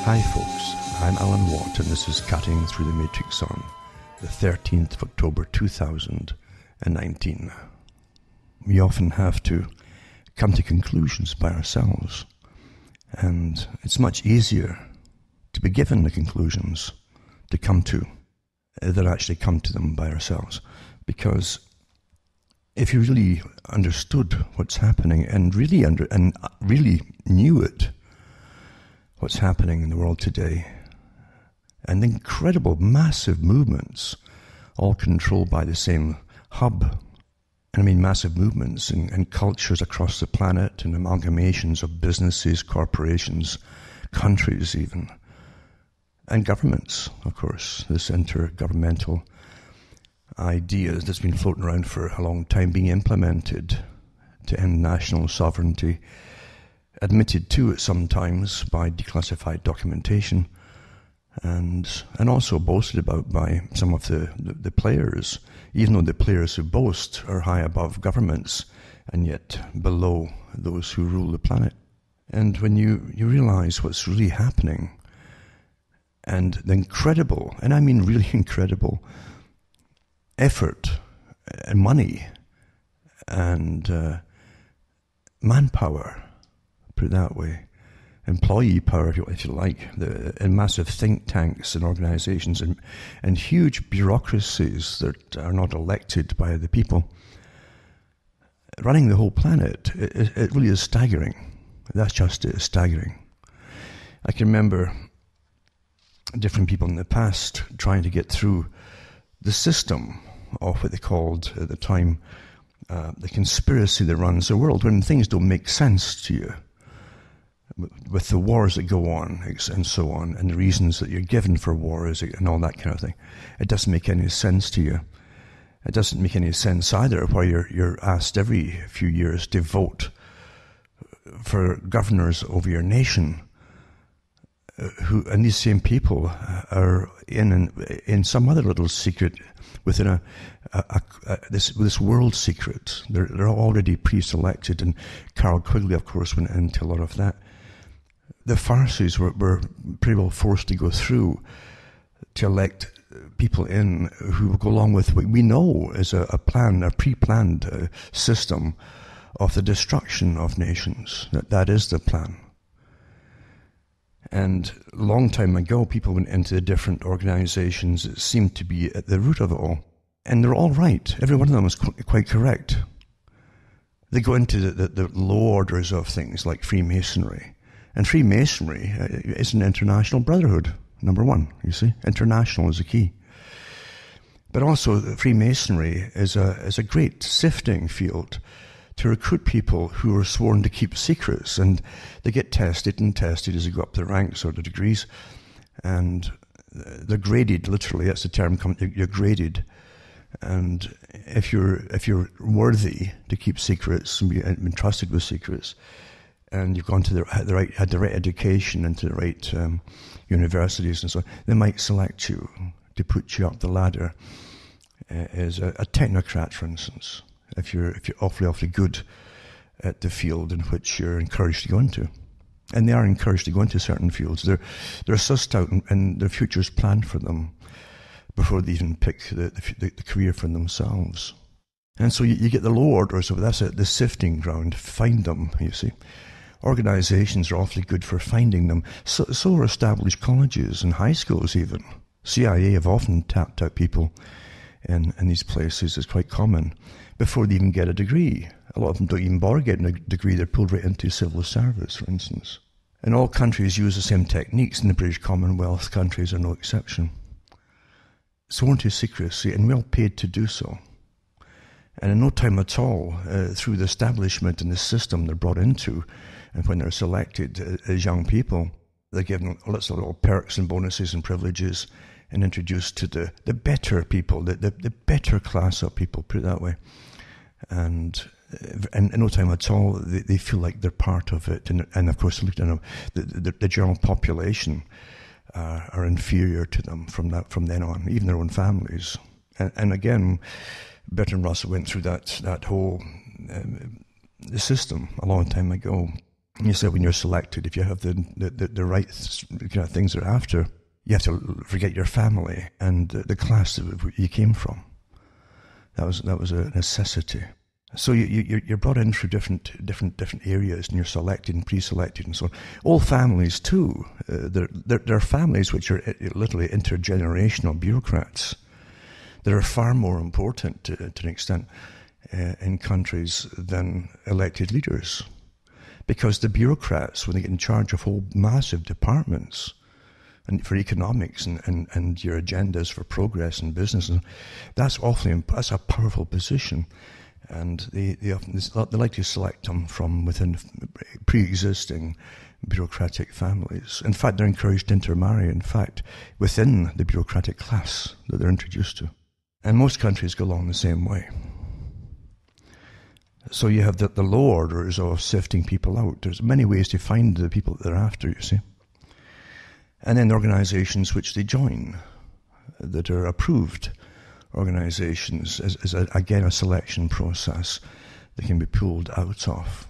Hi folks, I'm Alan Watt and this is Cutting Through the Matrix on the 13th of October 2019. We often have to come to conclusions by ourselves, and it's much easier to be given the conclusions to come to than actually come to them by ourselves. Because if you really understood what's happening and really knew it, what's happening in the world today, and incredible, massive movements, all controlled by the same hub. And I mean massive movements and cultures across the planet, and amalgamations of businesses, corporations, countries even, and governments, of course. This intergovernmental idea that's been floating around for a long time, being implemented to end national sovereignty, admitted to it sometimes by declassified documentation, and also boasted about by some of the players, even though the players who boast are high above governments and yet below those who rule the planet. And when you realize what's really happening, and the incredible, and I mean really incredible, effort and money and manpower, put it that way, employee power, if you like, and massive think tanks and organizations and huge bureaucracies that are not elected by the people, running the whole planet, it really is staggering. That's just it, staggering. I can remember different people in the past trying to get through the system of what they called at the time the conspiracy that runs the world, when things don't make sense to you, with the wars that go on and so on, and the reasons that you're given for wars and all that kind of thing. It doesn't make any sense to you. It doesn't make any sense either why you're asked every few years to vote for governors over your nation, and these same people are in some other little secret within this world secret. They're already pre-selected, and Carol Quigley, of course, went into a lot of that. The Farsis were pretty well forced to go through to elect people in who will go along with what we know is a pre-planned system of the destruction of nations. That is the plan. And a long time ago, people went into the different organizations that seemed to be at the root of it all. And they're all right. Every one of them was quite correct. They go into the low orders of things like Freemasonry. And Freemasonry is an international brotherhood, number one, you see. International is the key. But also Freemasonry is a great sifting field to recruit people who are sworn to keep secrets, and they get tested as they go up the ranks or the degrees, and they're graded, literally, that's the term, you're graded. And if you're worthy to keep secrets and be entrusted with secrets, and you've gone to had the right education and to the right universities and so on, they might select you to put you up the ladder as a technocrat, for instance, if you're awfully good at the field in which you're encouraged to go into. And they are encouraged to go into certain fields. They're sussed out, and their future's planned for them before they even pick the career for themselves. And so you get the low orders, so that's it, the sifting ground. Find them, you see. Organizations are awfully good for finding them. So are established colleges and high schools even. CIA have often tapped out people in these places. It's quite common before they even get a degree. A lot of them don't even bother getting a degree. They're pulled right into civil service, for instance. And all countries use the same techniques, and the British Commonwealth countries are no exception. Sworn to secrecy, and well paid to do so. And in no time at all, through the establishment and the system they're brought into, and when they're selected as young people, they're given lots of little perks and bonuses and privileges, and introduced to the better people, the better class of people, put it that way. And in no time at all, they feel like they're part of it. And of course, the general population are inferior to them from then on, even their own families. And again, Bertrand Russell went through that whole the system a long time ago. You said when you're selected, if you have the right kind of things they're after, you have to forget your family and the class that you came from. That was a necessity. So you're brought in through different areas, and you're selected and pre-selected and so on. All families too. There are families which are literally intergenerational bureaucrats that are far more important to an extent in countries than elected leaders, because the bureaucrats, when they get in charge of whole massive departments, and for economics and your agendas for progress and business, that's a powerful position. And they like to select them from within pre-existing bureaucratic families. In fact, they're encouraged to intermarry, in fact, within the bureaucratic class that they're introduced to. And most countries go along the same way. So you have the low orders of sifting people out. There's many ways to find the people that they're after, you see. And then organizations which they join that are approved organizations is again a selection process that can be pulled out of.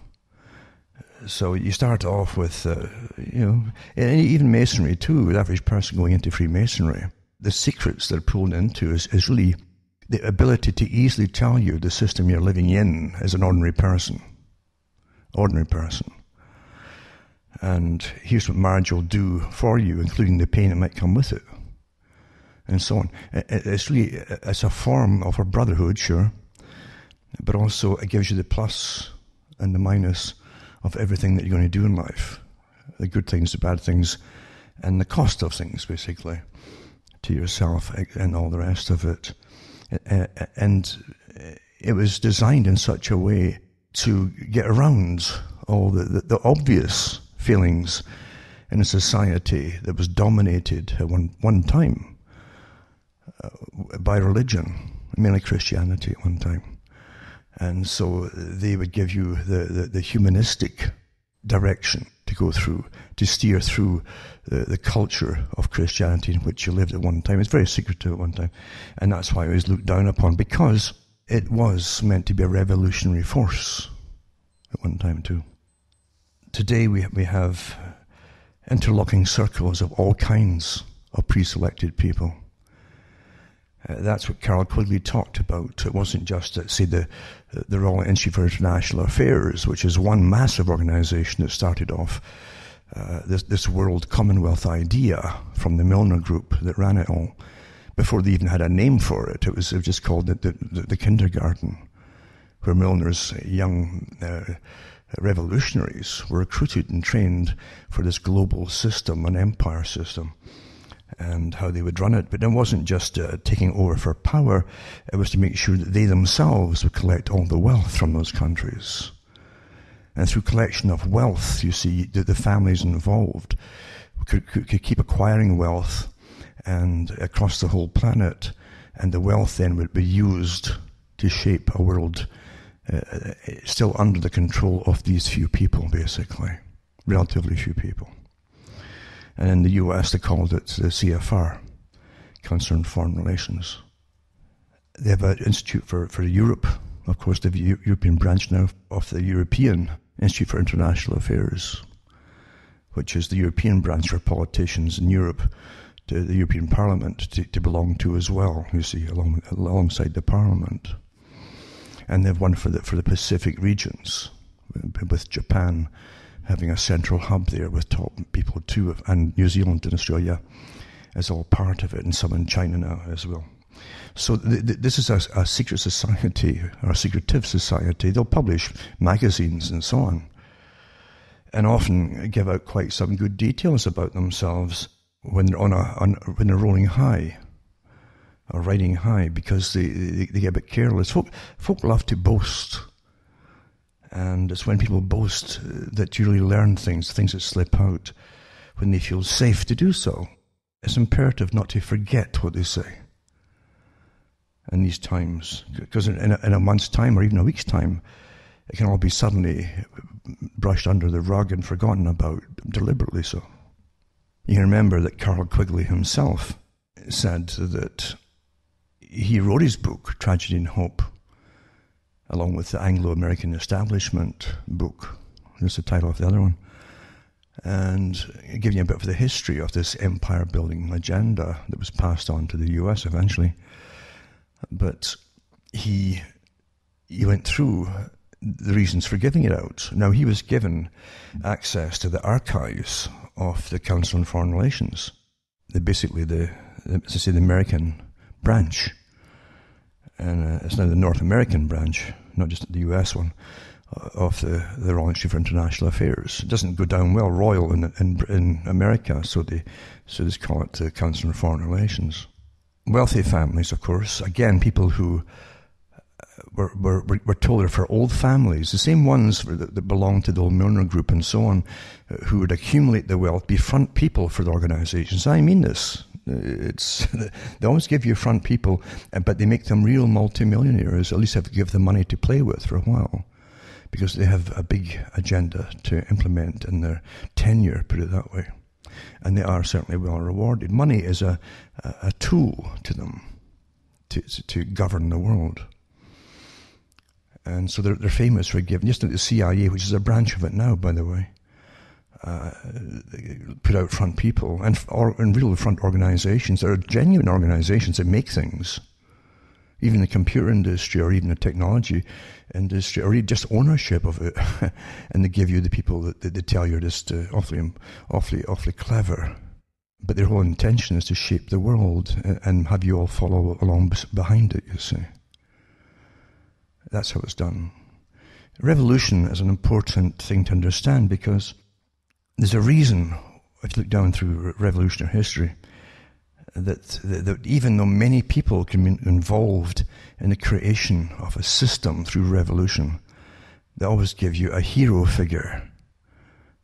So you start off with, and even Masonry too, the average person going into Freemasonry, the secrets they're pulled into is really the ability to easily tell you the system you're living in as an ordinary person. And here's what marriage will do for you, including the pain that might come with it, and so on. It's a form of a brotherhood, sure, but also it gives you the plus and the minus of everything that you're going to do in life, the good things, the bad things, and the cost of things, basically, to yourself and all the rest of it. And it was designed in such a way to get around all the obvious feelings in a society that was dominated at one time by religion, mainly Christianity at one time. And so they would give you the humanistic direction to go through, to steer through the culture of Christianity in which you lived at one time. It's very secretive at one time. And that's why it was looked down upon, because it was meant to be a revolutionary force at one time too. Today we have interlocking circles of all kinds of pre-selected people. That's what Carroll Quigley talked about. It wasn't just, the Royal Institute for International Affairs, which is one massive organization that started off this World Commonwealth idea from the Milner Group that ran it all. Before they even had a name for it, it was just called the kindergarten, where Milner's young revolutionaries were recruited and trained for this global system, an empire system, and how they would run it. But it wasn't just taking over for power, it was to make sure that they themselves would collect all the wealth from those countries. And through collection of wealth, you see, the families involved could keep acquiring wealth and across the whole planet, and the wealth then would be used to shape a world still under the control of these few people, basically, relatively few people. And in the US, they called it the CFR, Concerned Foreign Relations. They have an institute for Europe. Of course, the European branch now of the European Institute for International Affairs, which is the European branch for politicians in Europe, to the European Parliament to belong to as well, you see, alongside the Parliament. And they have one for the Pacific regions, with Japan having a central hub there with top people too, and New Zealand and Australia is all part of it, and some in China now as well. So this is a secret society, or a secretive society. They'll publish magazines and so on, and often give out quite some good details about themselves when they're when they're rolling high or riding high, because they get a bit careless. Folk love to boast. And it's when people boast that you really learn things that slip out when they feel safe to do so. It's imperative not to forget what they say in these times, because in a month's time or even a week's time, it can all be suddenly brushed under the rug and forgotten about, deliberately so. You can remember that Carroll Quigley himself said that he wrote his book, Tragedy and Hope, along with the Anglo-American Establishment book, That's the title of the other one. And giving you a bit of the history of this empire-building agenda that was passed on to the US eventually. But he went through the reasons for giving it out. Now, he was given access to the archives of the Council on Foreign Relations. Basically, the American branch. And it's now the North American branch, not just the US one, of the Royal Institute for International Affairs. It doesn't go down well, royal in America, so they call it the Council on Foreign Relations. Wealthy families, of course, again, people who were told they're for old families, the same ones that belonged to the old Milner Group and so on, who would accumulate the wealth, be front people for the organizations. I mean this. They always give you front people, but they make them real multimillionaires, at least have to give them money to play with for a while, because they have a big agenda to implement in their tenure, put it that way. And they are certainly well rewarded. Money is a tool to them to govern the world. And so they're famous for giving, just like the CIA, which is a branch of it now, by the way, put out front people and real front organizations. There are genuine organizations that make things, even the computer industry or even the technology industry, or just ownership of it. And they give you the people that they tell you're just awfully clever. But their whole intention is to shape the world and have you all follow along behind it, you see. That's how it's done. Revolution is an important thing to understand, because there's a reason, if you look down through revolutionary history, that even though many people can be involved in the creation of a system through revolution, they always give you a hero figure,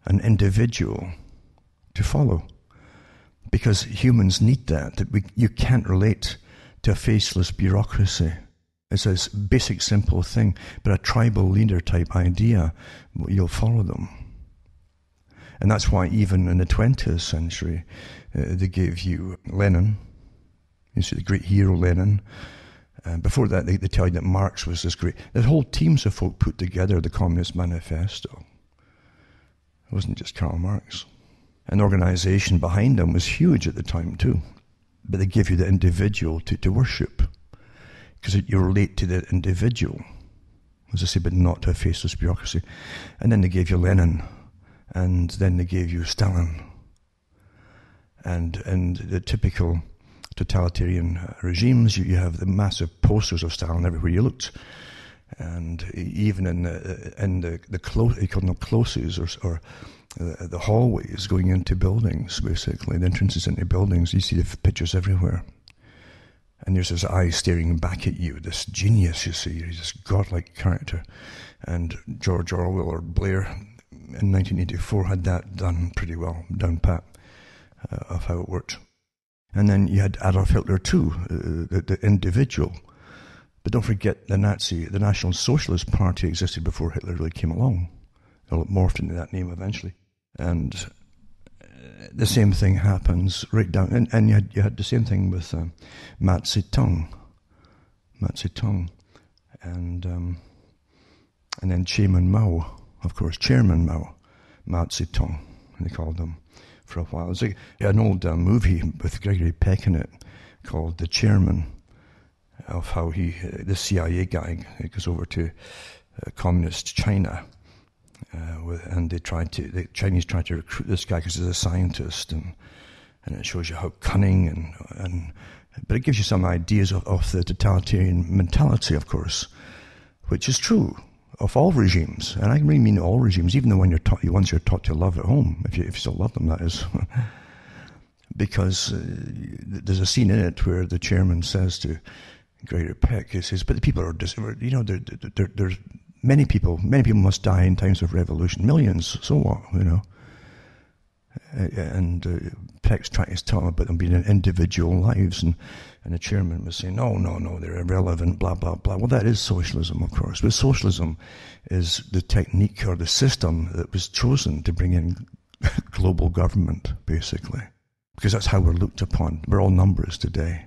an individual to follow. Because humans need that. You can't relate to a faceless bureaucracy. It's a basic, simple thing, but a tribal leader type idea, you'll follow them. And that's why even in the 20th century, they gave you Lenin. You see the great hero Lenin. Before that, they tell you that Marx was this great. The whole teams of folk put together the Communist Manifesto. It wasn't just Karl Marx. An organization behind them was huge at the time too. But they give you the individual to worship. Because you relate to the individual, as I say, but not to a faceless bureaucracy. And then they gave you Lenin, and then they gave you Stalin. And the typical totalitarian regimes, you have the massive posters of Stalin everywhere you looked. And even in the closes or the hallways going into buildings, basically, the entrances into buildings, you see the pictures everywhere. And there's this eye staring back at you, this genius, you see, this godlike character. And George Orwell or Blair in 1984 had that done pretty well, down pat, of how it worked. And then you had Adolf Hitler too, the individual. But don't forget the National Socialist Party existed before Hitler really came along. It morphed into that name eventually. And the same thing happens right down, and you had the same thing with Mao Zedong, and then Chairman Mao, of course, Chairman Mao, Mao Zedong, they called him for a while. It's like an old movie with Gregory Peck in it called The Chairman, of how the CIA guy goes over to communist China. And the Chinese tried to recruit this guy because he's a scientist, and it shows you how cunning but it gives you some ideas of the totalitarian mentality, of course, which is true of all regimes, and I really mean all regimes, even the one ones you're taught to love at home, if you still love them, that is, because there's a scene in it where the chairman says to Gregory Peck, he says, "But the people are, there's Many people must die in times of revolution. Millions, so what, And Peck's trying to tell them about them being in individual lives, and the chairman was saying, no, they're irrelevant, blah, blah, blah. Well, that is socialism, of course. But socialism is the technique or the system that was chosen to bring in global government, basically. Because that's how we're looked upon. We're all numbers today.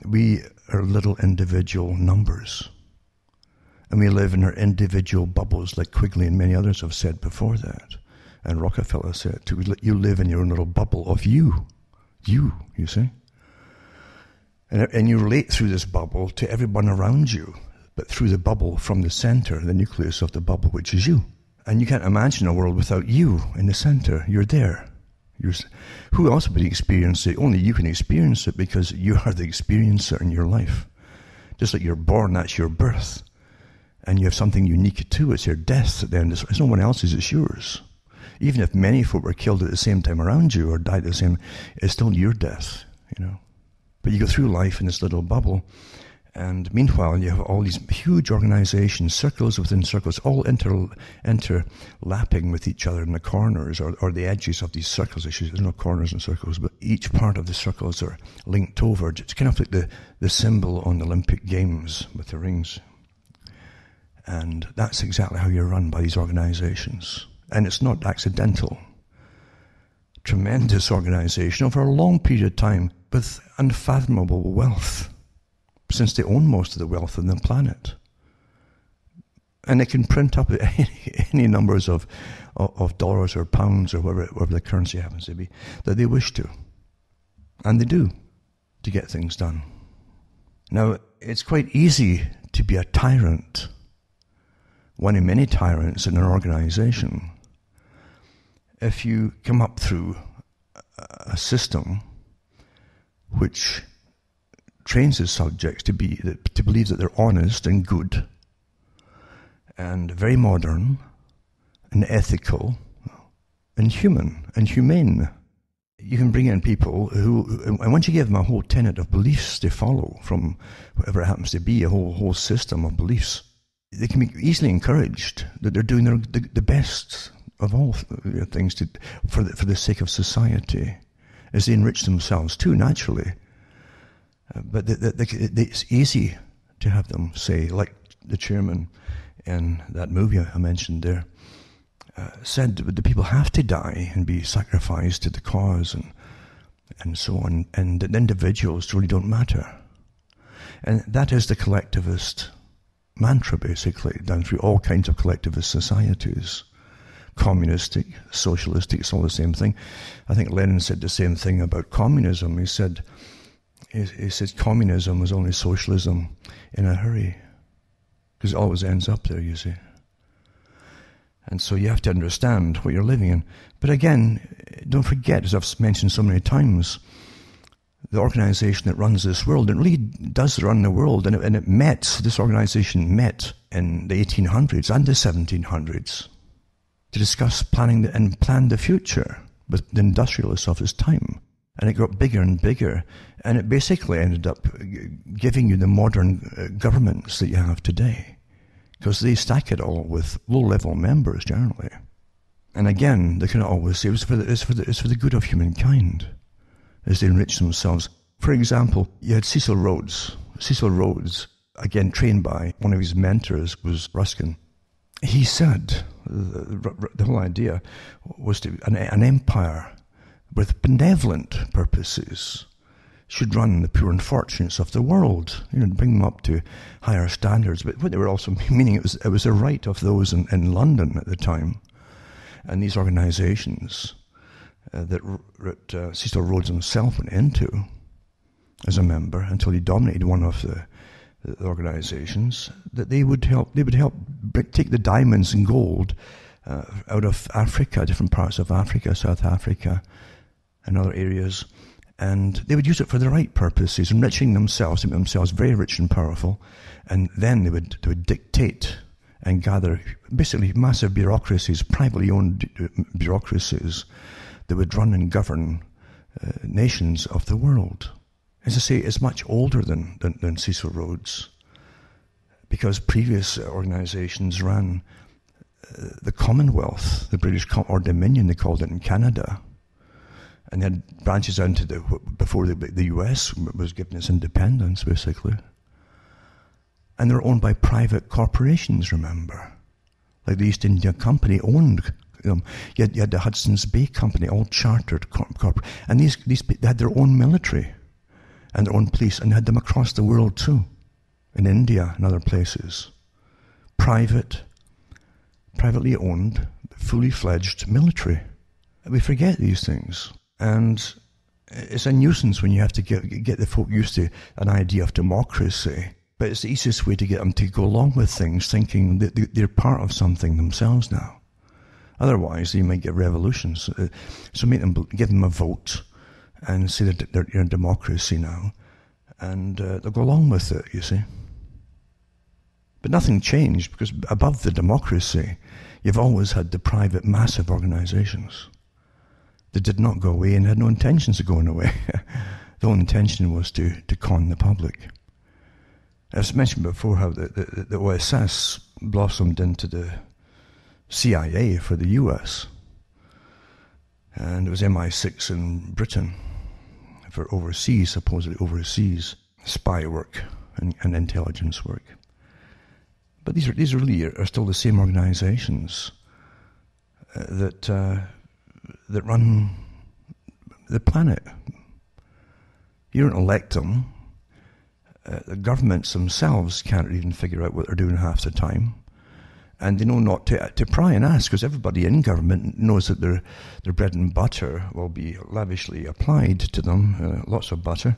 We are little individual numbers. And we live in our individual bubbles, like Quigley and many others have said before that. And Rockefeller said, you live in your own little bubble of you. You see? And you relate through this bubble to everyone around you, but through the bubble from the center, the nucleus of the bubble, which is you. And you can't imagine a world without you in the center. You're there. Who else would experience it? Only you can experience it, because you are the experiencer in your life. Just like you're born, that's your birth. And you have something unique too. It's your death at the end. It's no one else's, it's yours. Even if many folk were killed at the same time around you or died at the same, it's still your death, But you go through life in this little bubble, and meanwhile you have all these huge organizations, circles within circles, all interlapping with each other in the corners or the edges of these circles. There's no corners and circles, but each part of the circles are linked over. It's kind of like the symbol on the Olympic Games with the rings. And that's exactly how you're run by these organizations. And it's not accidental. Tremendous organization over a long period of time with unfathomable wealth, since they own most of the wealth on the planet. And they can print up any numbers of dollars or pounds or whatever the currency happens to be that they wish to. And they do, to get things done. Now, it's quite easy to be a tyrant, one of many tyrants in an organization, if you come up through a system which trains its subjects to believe that they're honest and good and very modern and ethical and human and humane. You can bring in people and once you give them a whole tenet of beliefs to follow from whatever it happens to be, a whole system of beliefs, they can be easily encouraged that they're doing the best of all things for the sake of society, as they enrich themselves too, naturally. But it's easy to have them say, like the chairman in that movie I mentioned there, said that the people have to die and be sacrificed to the cause and so on, and that individuals really don't matter. And that is the collectivist mantra, basically, down through all kinds of collectivist societies. Communistic, socialistic, it's all the same thing. I think Lenin said the same thing about communism. He said communism was only socialism in a hurry, because it always ends up there, you see. And so you have to understand what you're living in. But again, don't forget, as I've mentioned so many times, the organization that runs this world, it really does run the world, and this organization met in the 1800s and the 1700s to discuss planning and plan the future with the industrialists of its time. And it got bigger and bigger, and it basically ended up giving you the modern governments that you have today, because they stack it all with low-level members generally. And again, they can always say it's for the good of humankind, as they enrich themselves. For example, you had Cecil Rhodes. Cecil Rhodes, again trained by one of his mentors, was Ruskin. He said the whole idea was to an empire with benevolent purposes should run the poor and fortunates of the world, bring them up to higher standards. But what they were also meaning, it was a right of those in London at the time, and these organizations that Cecil Rhodes himself went into as a member until he dominated one of the organizations, that they would help take the diamonds and gold out of Africa, different parts of Africa, South Africa and other areas, and they would use it for the right purposes, enriching themselves, to make themselves very rich and powerful, and then they would dictate and gather basically massive bureaucracies, privately owned bureaucracies, that would run and govern nations of the world. As I say, it's much older than Cecil Rhodes, because previous organizations ran the Commonwealth, the British or Dominion, they called it in Canada, and they had branches out into before the US was given its independence, basically. And they're owned by private corporations, remember. Like the East India Company owned them. You had the Hudson's Bay Company, all chartered corporate. And these they had their own military and their own police, and they had them across the world too, in India and other places. privately owned, fully fledged military. We forget these things, and it's a nuisance when you have to get the folk used to an idea of democracy. But it's the easiest way to get them to go along with things, thinking that they're part of something themselves now. Otherwise, you might get revolutions. So give them a vote and say that they're in a democracy now, and they'll go along with it, you see. But nothing changed, because above the democracy, you've always had the private, massive organizations that did not go away and had no intentions of going away. The only intention was to con the public. I've mentioned before how the O.S.S. blossomed into the CIA for the US, and it was MI6 in Britain for overseas, supposedly overseas spy work and intelligence work. But these really are still the same organizations that run the planet. You don't elect them. The governments themselves can't even figure out what they're doing half the time. And they know not to pry and ask, because everybody in government knows that their bread and butter will be lavishly applied to them, lots of butter,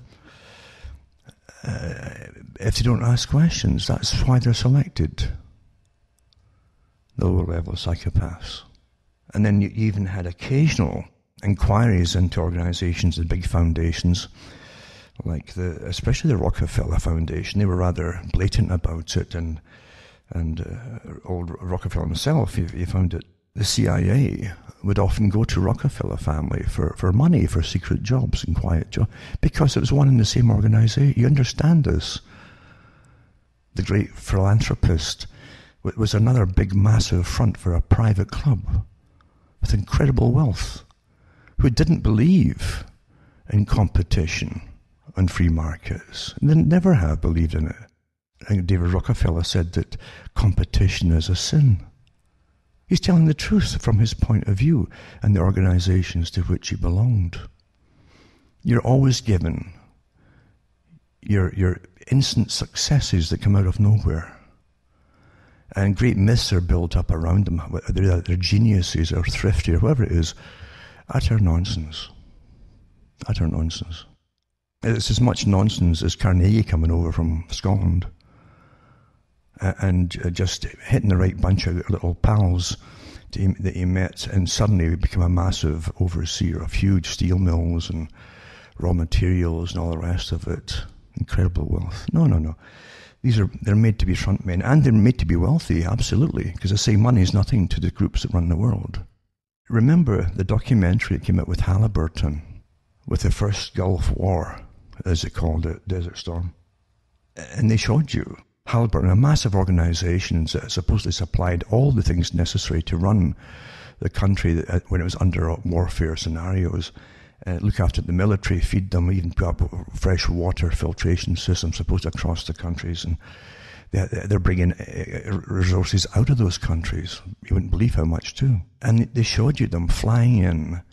if they don't ask questions. That's why they're selected, the lower level psychopaths. And then you even had occasional inquiries into organizations and big foundations, like especially the Rockefeller Foundation. They were rather blatant about it, and old Rockefeller himself, he found it. The CIA would often go to Rockefeller family for money, for secret jobs and quiet jobs, because it was one and the same organization. You understand this? The great philanthropist was another big, massive front for a private club with incredible wealth, who didn't believe in competition and free markets. They never have believed in it. I think David Rockefeller said that competition is a sin. He's telling the truth from his point of view and the organizations to which he belonged. You're always given your instant successes that come out of nowhere. And great myths are built up around them, whether they're geniuses or thrifty or whatever it is. Utter nonsense. Utter nonsense. It's as much nonsense as Carnegie coming over from Scotland and just hitting the right bunch of little pals that he met, and suddenly become a massive overseer of huge steel mills and raw materials and all the rest of it. Incredible wealth. No. They're made to be front men, and they're made to be wealthy, absolutely, because they say money is nothing to the groups that run the world. Remember the documentary that came out with Halliburton, with the first Gulf War, as it called it, Desert Storm? And they showed you Halliburton, a massive organization that supposedly supplied all the things necessary to run the country when it was under warfare scenarios. Look after the military, feed them, even put up fresh water filtration systems supposed across the countries. And they're bringing resources out of those countries. You wouldn't believe how much too. And they showed you them flying in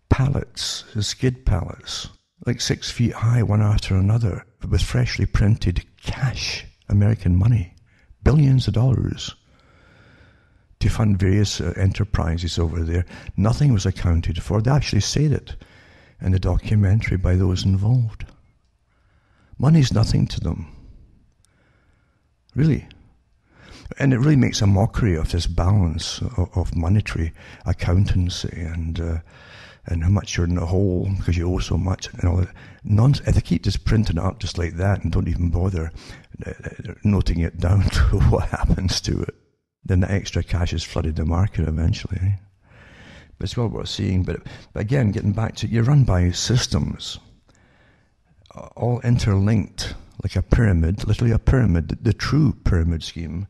pallets, skid pallets, like 6 feet high, one after another, with freshly printed cash, American money, billions of dollars, to fund various enterprises over there. Nothing was accounted for. They actually said it in the documentary by those involved. Money's nothing to them. Really. And it really makes a mockery of this balance of monetary accountancy and how much you're in the hole because you owe so much and all that nonsense. If they keep just printing it up just like that and don't even bother noting it down to what happens to it, then the extra cash is flooded the market eventually. But it's well worth seeing. But again, getting back to, you're run by systems, all interlinked, like a pyramid, literally a pyramid, the true pyramid scheme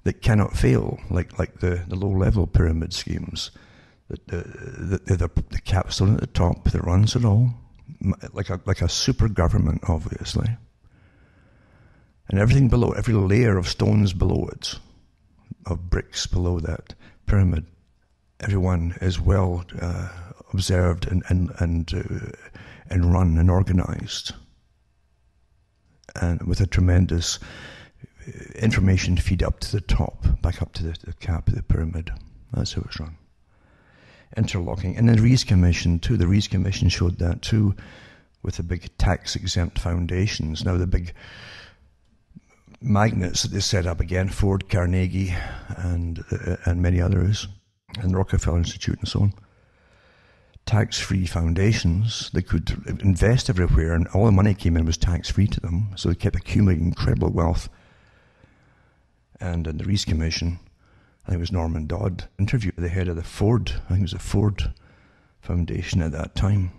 that cannot fail, like the low-level pyramid schemes. The capstone at the top that runs it all, like a super government, obviously. And everything below, every layer of stones below it, of bricks below that pyramid, everyone is well observed and run and organized, and with a tremendous information feed up to the top, back up to the cap of the pyramid. That's how it's run. Interlocking. And the Rees Commission too. The Rees Commission showed that too, with the big tax-exempt foundations. Now the big magnets that they set up again, Ford, Carnegie, and many others, and the Rockefeller Institute and so on. Tax-free foundations. They could invest everywhere, and all the money came in was tax-free to them. So they kept accumulating incredible wealth. And in the Rees Commission, I think it was Norman Dodd, interviewed the head of the Ford, I think it was the Ford Foundation at that time.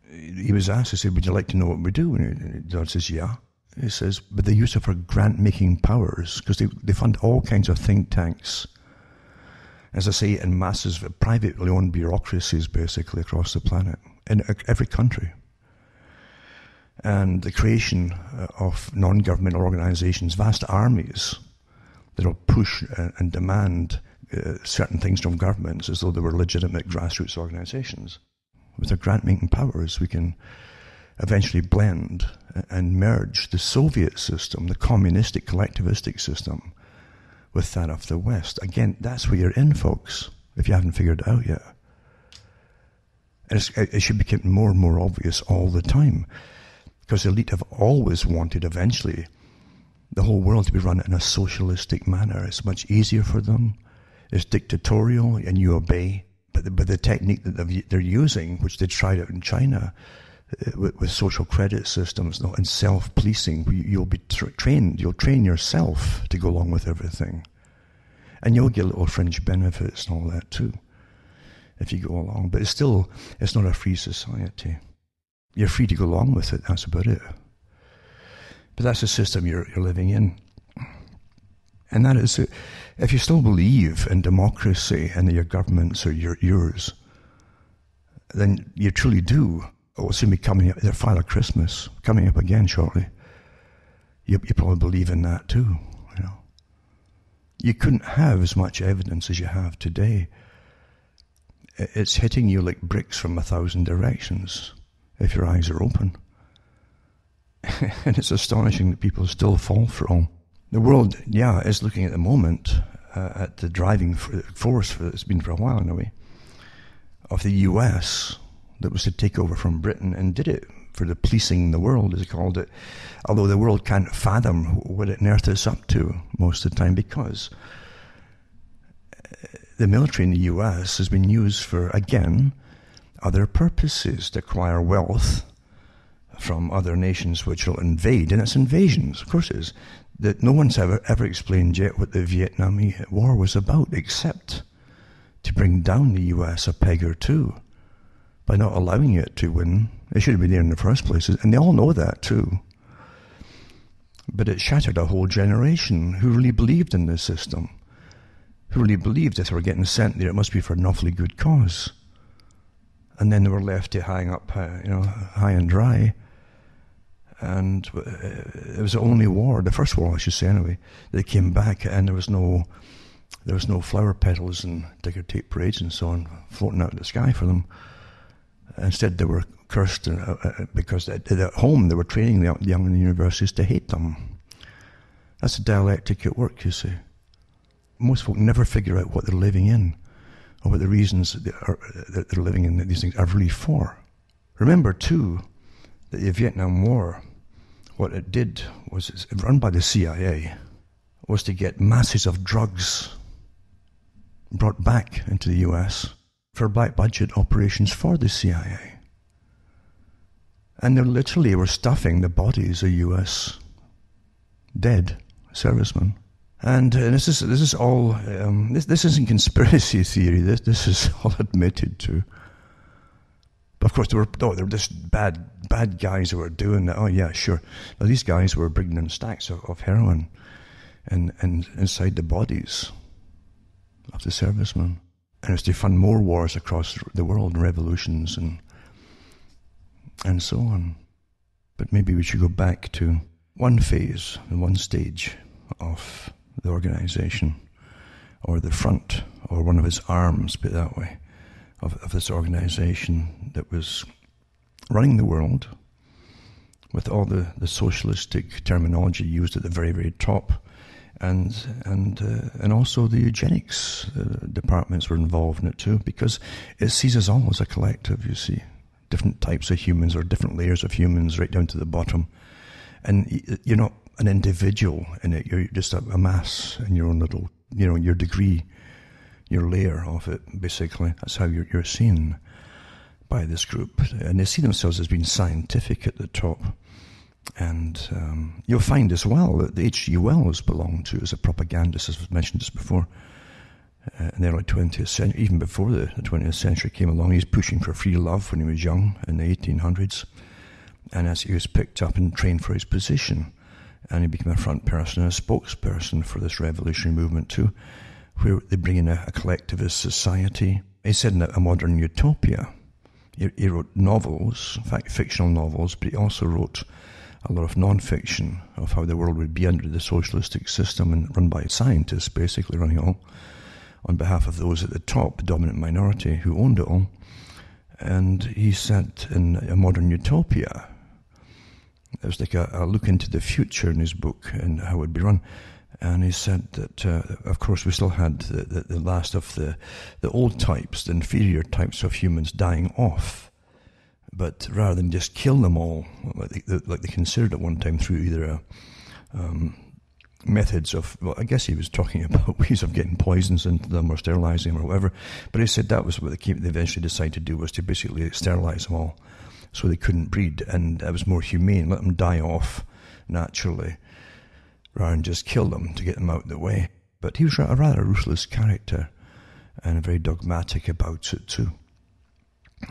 He was asked, he said, would you like to know what we do? And Dodd says, yeah. He says, but they use it for grant-making powers, because they fund all kinds of think tanks, as I say, in massive privately owned bureaucracies basically across the planet, in every country. And the creation of non-governmental organizations, vast armies that will push and demand certain things from governments as though they were legitimate grassroots organizations. With their grant-making powers, we can eventually blend and merge the Soviet system, the communistic, collectivistic system, with that of the West. Again, that's where you're in, folks, if you haven't figured it out yet. And it should become more and more obvious all the time, because the elite have always wanted, eventually, the whole world to be run in a socialistic manner. It's much easier for them. It's dictatorial, and you obey. But the technique that they're using, which they tried out in China, with social credit systems and self-policing, you'll be trained. You'll train yourself to go along with everything. And you'll get little fringe benefits and all that too, if you go along. But it's not a free society. You're free to go along with it, that's about it. But that's the system you're living in. And that is, if you still believe in democracy and that your governments are yours, then you truly do. Oh, it's going to be coming up, their Father Christmas, coming up again shortly. You probably believe in that too, you know. You couldn't have as much evidence as you have today. It's hitting you like bricks from 1,000 directions, if your eyes are open. And it's astonishing that people still fall for all. The world, is looking at the moment at the driving force, it's been for a while anyway, of the U.S., that was to take over from Britain, and did it for the policing the world, as they called it, although the world can't fathom what it on earth is up to most of the time, because the military in the U.S. has been used for, again, other purposes, to acquire wealth from other nations which will invade, and it's invasions, of course it is. That no one's ever explained yet what the Vietnamese War was about, except to bring down the U.S. a peg or two by not allowing it to win. It should have been there in the first place, and they all know that too. But it shattered a whole generation who really believed in this system, who really believed if they were getting sent there, it must be for an awfully good cause. And then they were left to hang up, high and dry. And it was the only war, the first war I should say anyway, they came back, and there was no flower petals and ticker tape parades and so on floating out of the sky for them. Instead, they were cursed because at home they were training the young in the universities to hate them. That's a dialectic at work, you see. Most folk never figure out what they're living in, or what the reasons that they're living in these things are really for. Remember, too, that the Vietnam War, what it did was, run by the CIA, was to get masses of drugs brought back into the US for black budget operations for the CIA. And they literally were stuffing the bodies of US dead servicemen. And this is all, this isn't conspiracy theory, this is all admitted to. But of course, there were just bad guys who were doing that. Oh yeah, sure. Now these guys were bringing in stacks of heroin and inside the bodies of the servicemen. And it was to fund more wars across the world, and revolutions and so on. But maybe we should go back to one phase and one stage of the organization, or the front, or one of its arms, put it that way, of this organization that was running the world with all the socialistic terminology used at the very, very top. And also the eugenics departments were involved in it too, because it sees us all as a collective, you see. Different types of humans or different layers of humans right down to the bottom. And you're not an individual in it, you're just a mass in your own little, your degree, your layer of it, basically. That's how you're seen by this group. And they see themselves as being scientific at the top. And you'll find as well that the H.G. Wells belonged to as a propagandist, as I've mentioned this before, in the early 20th century. Even before the 20th century came along, he was pushing for free love when he was young in the 1800s. And as he was picked up and trained for his position, and he became a front person and a spokesperson for this revolutionary movement too, where they bring in a collectivist society. He said in a modern utopia. He wrote novels, in fact fictional novels, but he also wrote a lot of non-fiction of how the world would be under the socialistic system and run by scientists, basically running it all on behalf of those at the top, the dominant minority who owned it all. And he said in a modern utopia, it was like a look into the future in his book and how it would be run. And he said that, of course, we still had the last of the old types, the inferior types of humans dying off. But rather than just kill them all, like they considered at one time through either methods of, well, I guess he was talking about ways of getting poisons into them or sterilizing them or whatever. But he said that was what they eventually decided to do, was to basically sterilize them all so they couldn't breed. And that was more humane, let them die off naturally, rather than just kill them to get them out of the way. But he was a rather ruthless character and very dogmatic about it too,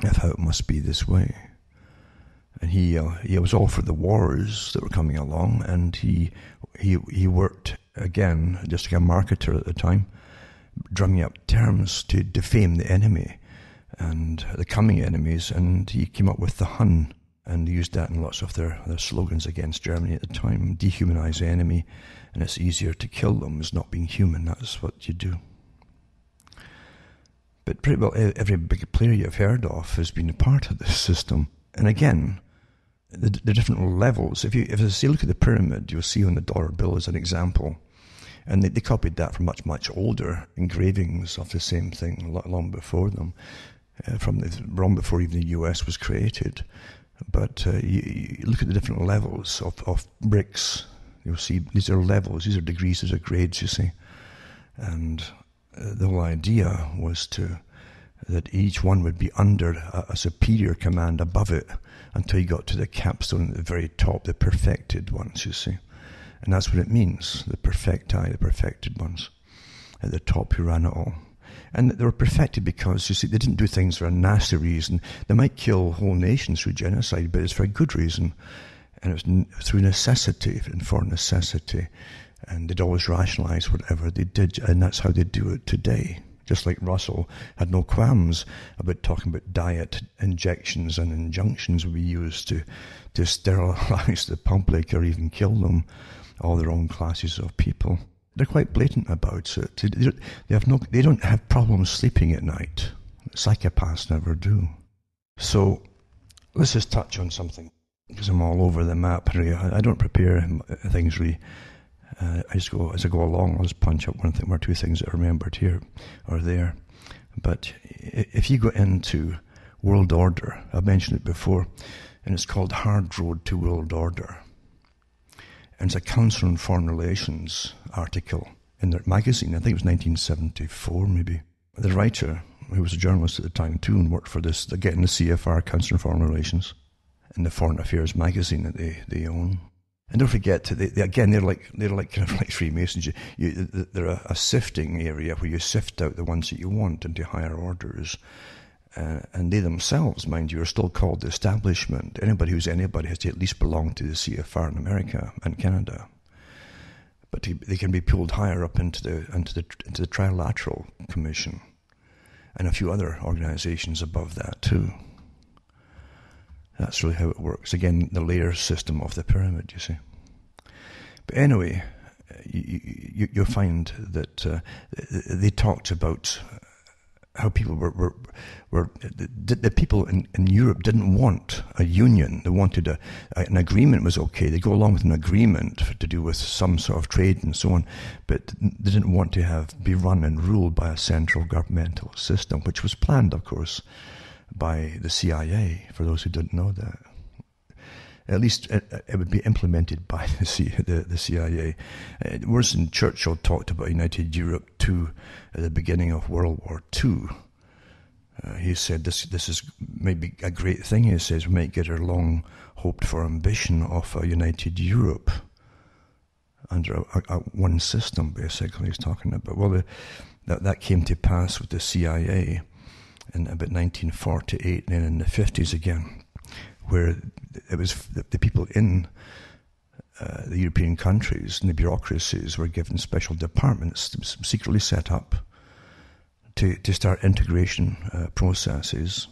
of how it must be this way. And he was all for the wars that were coming along, and he worked, again, just like a marketer at the time, drumming up terms to defame the enemy and the coming enemies, and he came up with the Hun, and used that in lots of their slogans against Germany at the time. Dehumanize the enemy, and it's easier to kill them as not being human. That's what you do. But pretty well every big player you've heard of has been a part of this system. And again, the different levels. If you look at the pyramid, you'll see on the dollar bill as an example. And they copied that from much older engravings of the same thing long before them, long before even the US was created. But you look at the different levels of bricks. You'll see these are levels, these are degrees, these are grades, you see. And the whole idea was that each one would be under a superior command above it until you got to the capstone at the very top, the perfected ones, you see. And that's what it means, the perfecti, the perfected ones at the top who ran it all. And they were perfected because, you see, they didn't do things for a nasty reason. They might kill whole nations through genocide, but it's for a good reason. And it was through necessity and for necessity. And they'd always rationalize whatever they did, and that's how they do it today. Just like Russell had no qualms about talking about diet injections and injunctions would be used to sterilize the public or even kill them, all their own classes of people. They're quite blatant about it. They don't have problems sleeping at night. Psychopaths never do. So let's just touch on something, because I'm all over the map here. I don't prepare things really. I just go as I go along. I'll just punch up one or two things that I remembered here or there. But if you go into World Order, I've mentioned it before, and it's called Hard Road to World Order. And it's a Council on Foreign Relations article in their magazine. I think it was 1974, maybe. The writer, who was a journalist at the time too, and worked for this, again, the CFR, Council on Foreign Relations, and the Foreign Affairs magazine that they own. And don't forget, they're like kind of like Freemasons. They're a sifting area where you sift out the ones that you want into higher orders. And they themselves, mind you, are still called the establishment. Anybody who's anybody has to at least belong to the CFR in America and Canada. But they can be pulled higher up into the Trilateral Commission and a few other organizations above that too. That's really how it works. Again, the layer system of the pyramid, you see. But anyway, you'll find that they talked about how people the people in Europe didn't want a union. They wanted an agreement was okay. They go along with an agreement to do with some sort of trade and so on, but they didn't want to be run and ruled by a central governmental system, which was planned, of course, by the CIA, for those who didn't know that. At least it would be implemented by the CIA. Winston Churchill talked about United Europe too at the beginning of World War II. He said this is maybe a great thing. He says we might get our long hoped for ambition of a united Europe under one system, basically, he's talking about. Well, that came to pass with the CIA in about 1948 and then in the 50s again, where it was the people in the European countries and the bureaucracies were given special departments secretly set up to start integration processes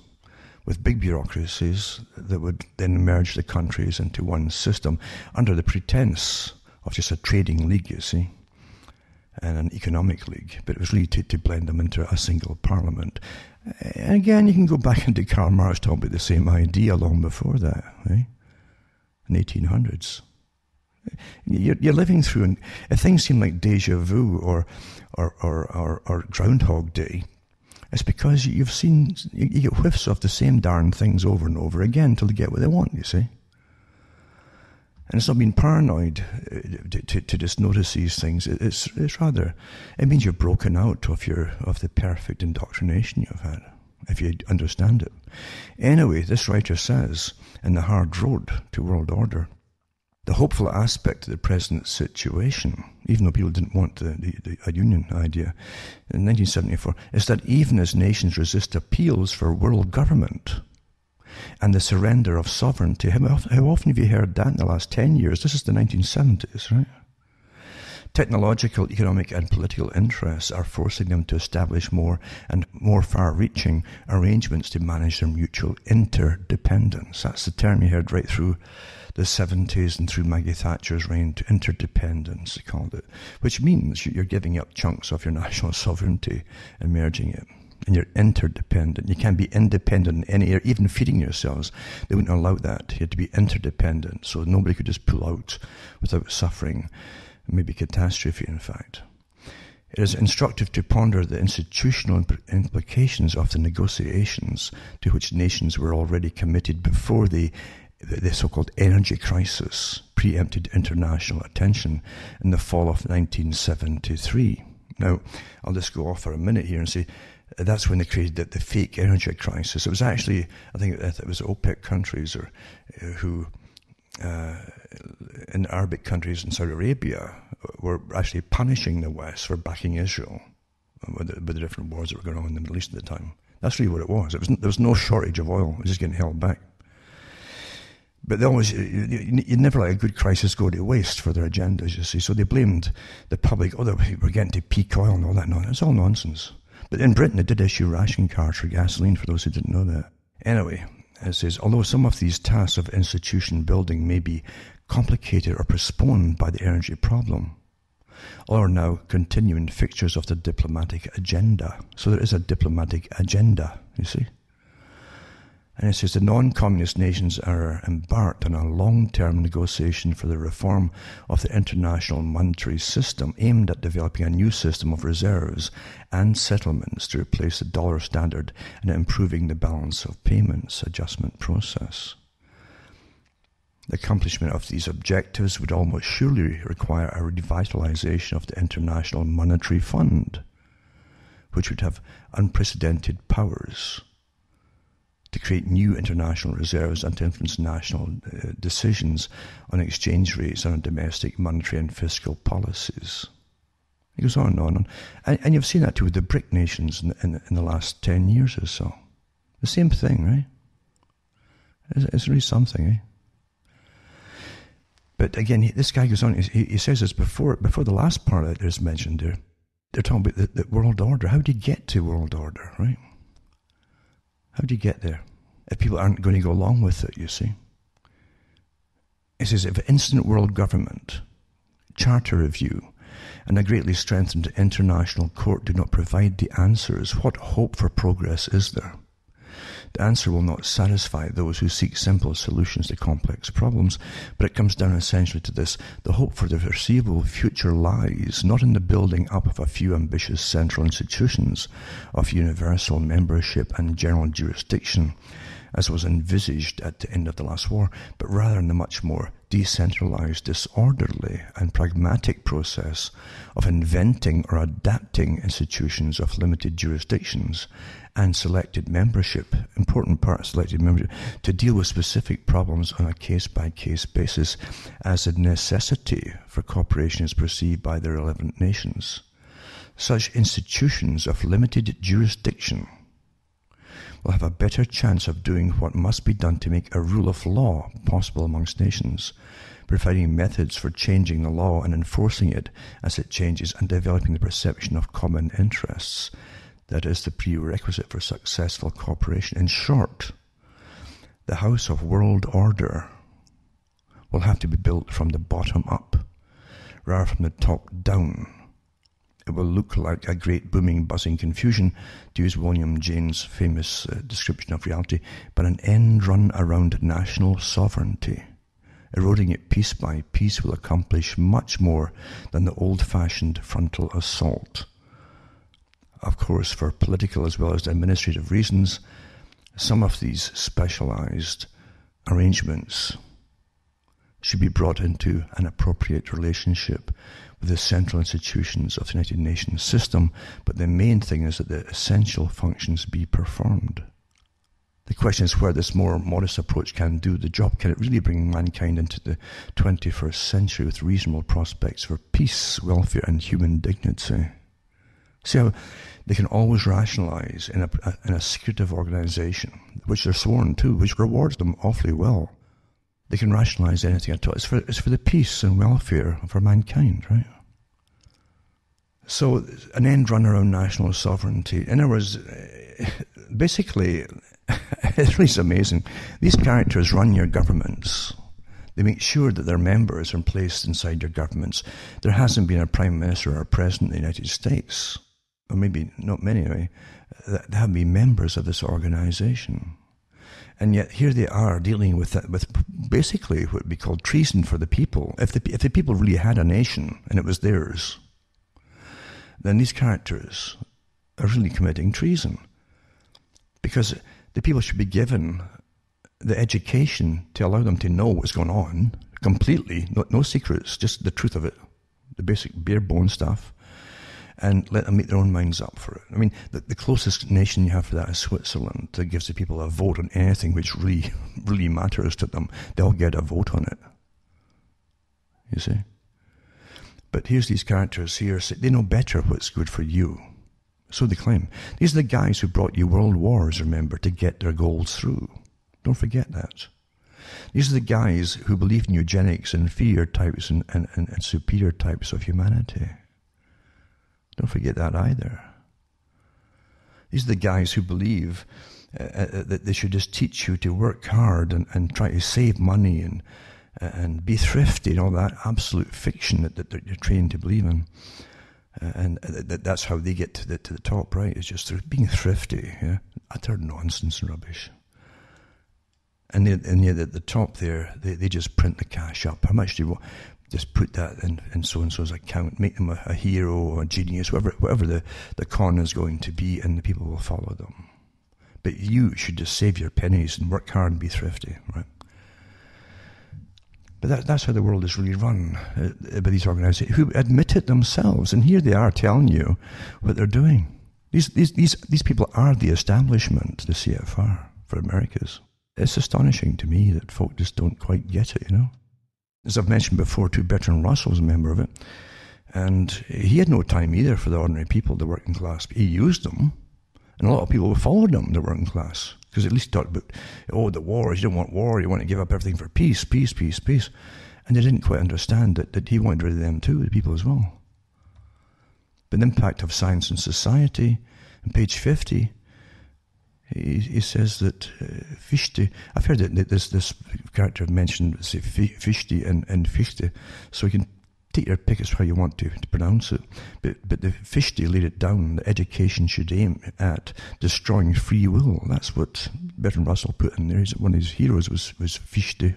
with big bureaucracies that would then merge the countries into one system under the pretense of just a trading league, you see, and an economic league. But it was really to blend them into a single parliament. And again, you can go back into Karl Marx talking about the same idea long before that, right? In the 1800s. You're living through, and if things seem like deja vu or Groundhog Day, it's because you get whiffs of the same darn things over and over again till they get what they want, you see. And it's not being paranoid to just notice these things. It's rather, it means you're broken out of the perfect indoctrination you've had, if you understand it. Anyway, this writer says, in The Hard Road to World Order, the hopeful aspect of the present situation, even though people didn't want a union idea, in 1974, is that even as nations resist appeals for world government and the surrender of sovereignty, how often have you heard that in the last 10 years? This is the 1970s, right? Technological, economic, and political interests are forcing them to establish more and more far-reaching arrangements to manage their mutual interdependence. That's the term you heard right through the 70s and through Maggie Thatcher's reign. Interdependence, they called it, which means you're giving up chunks of your national sovereignty and merging it. And you're interdependent. You can't be independent in any area, even feeding yourselves. They wouldn't allow that. You had to be interdependent, so nobody could just pull out without suffering, maybe catastrophe, in fact. It is instructive to ponder the institutional implications of the negotiations to which nations were already committed before the so-called energy crisis preempted international attention in the fall of 1973. Now, I'll just go off for a minute here and say, that's when they created the fake energy crisis. It was actually, I think it was OPEC countries who, in Arabic countries in Saudi Arabia, were actually punishing the West for backing Israel with the different wars that were going on in the Middle East at the time. That's really what it was. There was no shortage of oil. It was just getting held back. But they always, you never let a good crisis go to waste for their agendas, you see. So they blamed the public, we're getting to peak oil and all that nonsense. It's all nonsense. But in Britain, they did issue ration cards for gasoline, for those who didn't know that. Anyway, it says, although some of these tasks of institution building may be complicated or postponed by the energy problem, all are now continuing fixtures of the diplomatic agenda. So there is a diplomatic agenda, you see. And it says the non-communist nations are embarked on a long-term negotiation for the reform of the international monetary system aimed at developing a new system of reserves and settlements to replace the dollar standard and improving the balance of payments adjustment process. The accomplishment of these objectives would almost surely require a revitalization of the International Monetary Fund, which would have unprecedented powers to create new international reserves and to influence national decisions on exchange rates and on domestic monetary and fiscal policies. It goes on and on. And you've seen that too with the BRIC nations in the last 10 years or so. The same thing, right? It's really something, eh? But again, this guy goes on, he says this before the last part that is mentioned there. They're talking about the world order. How do you get to world order, right? How do you get there? If people aren't going to go along with it, you see. It says, if instant world government, charter review, and a greatly strengthened international court do not provide the answers, what hope for progress is there? The answer will not satisfy those who seek simple solutions to complex problems, but it comes down essentially to this: the hope for the foreseeable future lies not in the building up of a few ambitious central institutions of universal membership and general jurisdiction, as was envisaged at the end of the last war, but rather in the much more decentralized, disorderly, and pragmatic process of inventing or adapting institutions of limited jurisdictions and selected membership, important part, selected membership, to deal with specific problems on a case-by-case basis as a necessity for cooperation is perceived by the relevant nations. Such institutions of limited jurisdiction will have a better chance of doing what must be done to make a rule of law possible amongst nations, providing methods for changing the law and enforcing it as it changes, and developing the perception of common interests. That is the prerequisite for successful cooperation. In short, the house of world order will have to be built from the bottom up, rather from the top down. It will look like a great booming, buzzing confusion, to use William James' famous description of reality, but an end run around national sovereignty. Eroding it piece by piece will accomplish much more than the old-fashioned frontal assault. Of course, for political as well as administrative reasons, some of these specialized arrangements should be brought into an appropriate relationship with the central institutions of the United Nations system, but the main thing is that the essential functions be performed. The question is where this more modest approach can do the job. Can it really bring mankind into the 21st century with reasonable prospects for peace, welfare, and human dignity? See how they can always rationalize in a secretive organization, which they're sworn to, which rewards them awfully well. They can rationalize anything at all. It's for the peace and welfare for mankind, right? So an end run around national sovereignty. In other words, basically, it's really amazing. These characters run your governments. They make sure that their members are placed inside your governments. There hasn't been a prime minister or a president in the United States, or maybe not many anyway, that have been members of this organization. And yet here they are dealing with basically what would be called treason for the people. If the people really had a nation and it was theirs, then these characters are really committing treason. Because the people should be given the education to allow them to know what's going on completely, no secrets, just the truth of it, the basic bare bone stuff, and let them make their own minds up for it. I mean, the closest nation you have for that is Switzerland, that gives the people a vote on anything which really, really matters to them. They'll get a vote on it, you see. But here's these characters here, they know better what's good for you. So they claim. These are the guys who brought you world wars, remember, to get their goals through. Don't forget that. These are the guys who believe in eugenics and inferior types and superior types of humanity. Don't forget that either. These are the guys who believe that they should just teach you to work hard and try to save money and be thrifty and all that absolute fiction that you're trained to believe in. And that's how they get to the top, right? It's just through being thrifty, yeah? Utter nonsense and rubbish. And yet at the top there, they just print the cash up. How much do you want? Just put that in so-and-so's account, make them a hero or a genius, whatever the con is going to be, and the people will follow them. But you should just save your pennies and work hard and be thrifty, right? But that's how the world is really run by these organizations who admit it themselves. And here they are telling you what they're doing. These people are the establishment, the CFR for Americas. It's astonishing to me that folk just don't quite get it, you know. As I've mentioned before, too, Bertrand Russell was a member of it. And he had no time either for the ordinary people, the working class. He used them. And a lot of people followed him, the working class. Because at least he talked about, the wars, you don't want war, you want to give up everything for peace, peace, peace, peace. And they didn't quite understand that he wanted rid of them too, the people as well. But the impact of science and society, on page 50, he says that Fichte, I've heard that this character mentioned, say, Fichte and Fichte, so we can Take your pick as how you want to pronounce it. But the Fichte laid it down that education should aim at destroying free will. That's what Bertrand Russell put in there. One of his heroes was Fichte.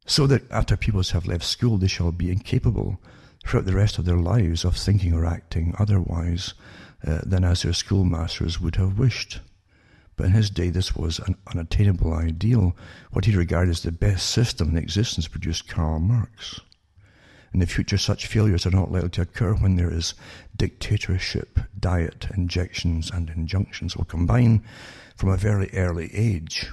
So that after pupils have left school, they shall be incapable throughout the rest of their lives of thinking or acting otherwise than as their schoolmasters would have wished. But in his day, this was an unattainable ideal. What he regarded as the best system in existence produced Karl Marx. In the future, such failures are not likely to occur when there is dictatorship, diet, injections, and injunctions will combine from a very early age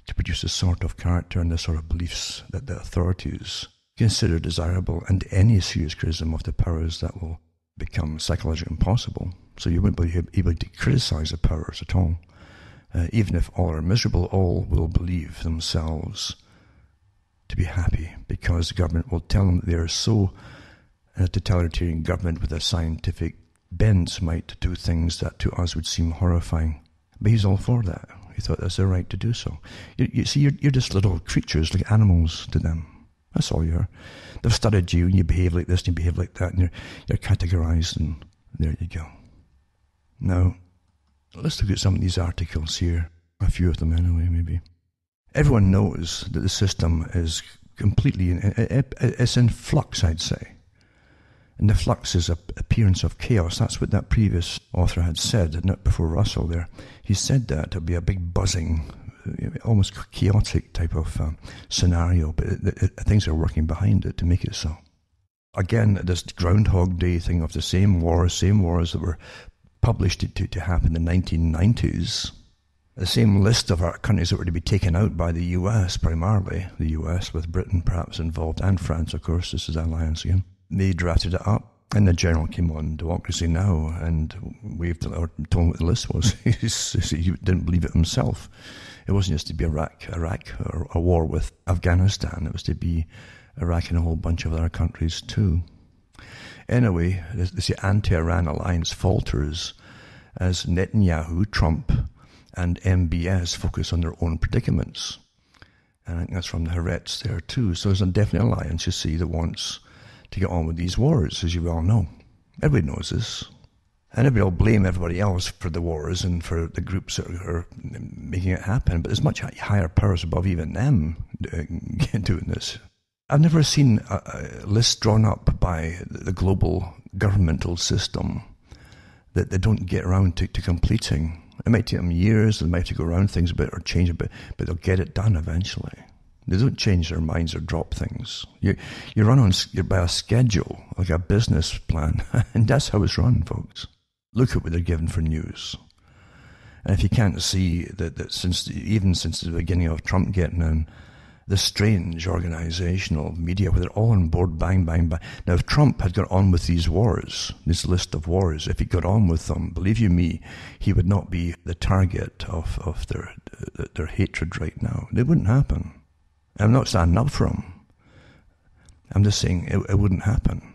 to produce the sort of character and the sort of beliefs that the authorities consider desirable, and any serious criticism of the powers that will become psychologically impossible. So you won't be able to criticize the powers at all. Even if all are miserable, all will believe themselves to be happy, because the government will tell them that they are so a totalitarian government with a scientific bent might do things that to us would seem horrifying. But he's all for that. He thought that's their right to do so. You see, you're just little creatures, like animals to them. That's all you are. They've studied you, and you behave like this, and you behave like that, and you're categorized, and there you go. Now, let's look at some of these articles here. A few of them anyway, maybe. Everyone knows that the system is completely, it's in flux, I'd say. And the flux is an appearance of chaos. That's what that previous author had said, not before Russell there. He said that there'll be a big buzzing, almost chaotic type of scenario, but things are working behind it to make it so. Again, this Groundhog Day thing of the same wars that were published to happen in the 1990s. The same list of our countries that were to be taken out by the US, primarily the US, with Britain perhaps involved, and France, of course. This is alliance again. They drafted it up, and the general came on Democracy Now! And waved or told him what the list was. He didn't believe it himself. It wasn't just to be Iraq, or a war with Afghanistan. It was to be Iraq and a whole bunch of other countries too. Anyway, the anti-Iran alliance falters as Netanyahu, Trump, and MBS focus on their own predicaments. And I think that's from the Haaretz there too. So there's a definite alliance, you see, that wants to get on with these wars, as you all know. Everybody knows this. And everybody will blame everybody else for the wars and for the groups that are making it happen. But there's much higher powers above even them doing this. I've never seen a list drawn up by the global governmental system that they don't get around to completing. It might take them years, they might have to go around things a bit or change a bit, but they'll get it done eventually. They don't change their minds or drop things. You run by a schedule, like a business plan, and that's how it's run, folks. Look at what they're given for news. And if you can't see that since the beginning of Trump getting in, the strange organizational media where they're all on board, bang, bang, bang. Now, if Trump had got on with these wars, this list of wars, if he got on with them, believe you me, he would not be the target of their hatred right now. It wouldn't happen. I'm not standing up for him. I'm just saying it wouldn't happen.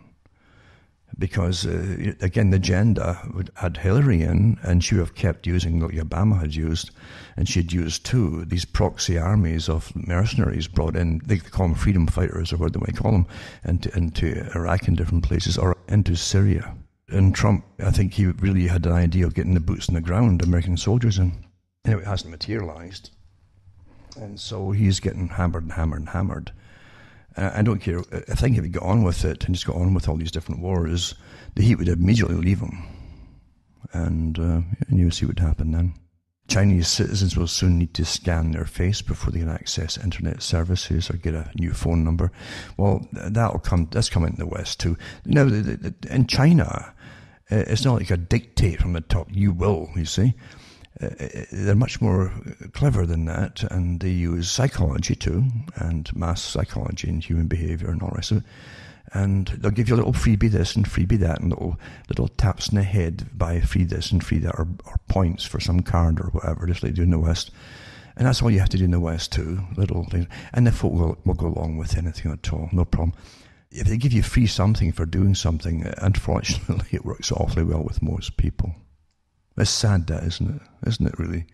Because, again, the agenda had Hillary in, and she would have kept using like Obama had used, and she'd used too, these proxy armies of mercenaries brought in, they call them freedom fighters, or what they might call them, into Iraq and different places, or into Syria. And Trump, I think he really had an idea of getting the boots on the ground, American soldiers in. Anyway, it hasn't materialized. And so he's getting hammered and hammered and hammered. I don't care. I think if he got on with it and just got on with all these different wars, the heat would immediately leave him. And you'll see what would happen then. Chinese citizens will soon need to scan their face before they can access internet services or get a new phone number. Well, that's coming in the West too. Now, in China, it's not like a dictate from the top, you will, you see. They're much more clever than that, and they use psychology too, and mass psychology and human behavior and all the rest of it. And they'll give you a little freebie this and freebie that, and little taps in the head by free this and free that, or points for some card or whatever, just like they do in the West. And that's all you have to do in the West too, little things. And the folk will go along with anything at all, no problem. If they give you free something for doing something, unfortunately, it works awfully well with most people. It's sad, that, isn't it? Isn't it really?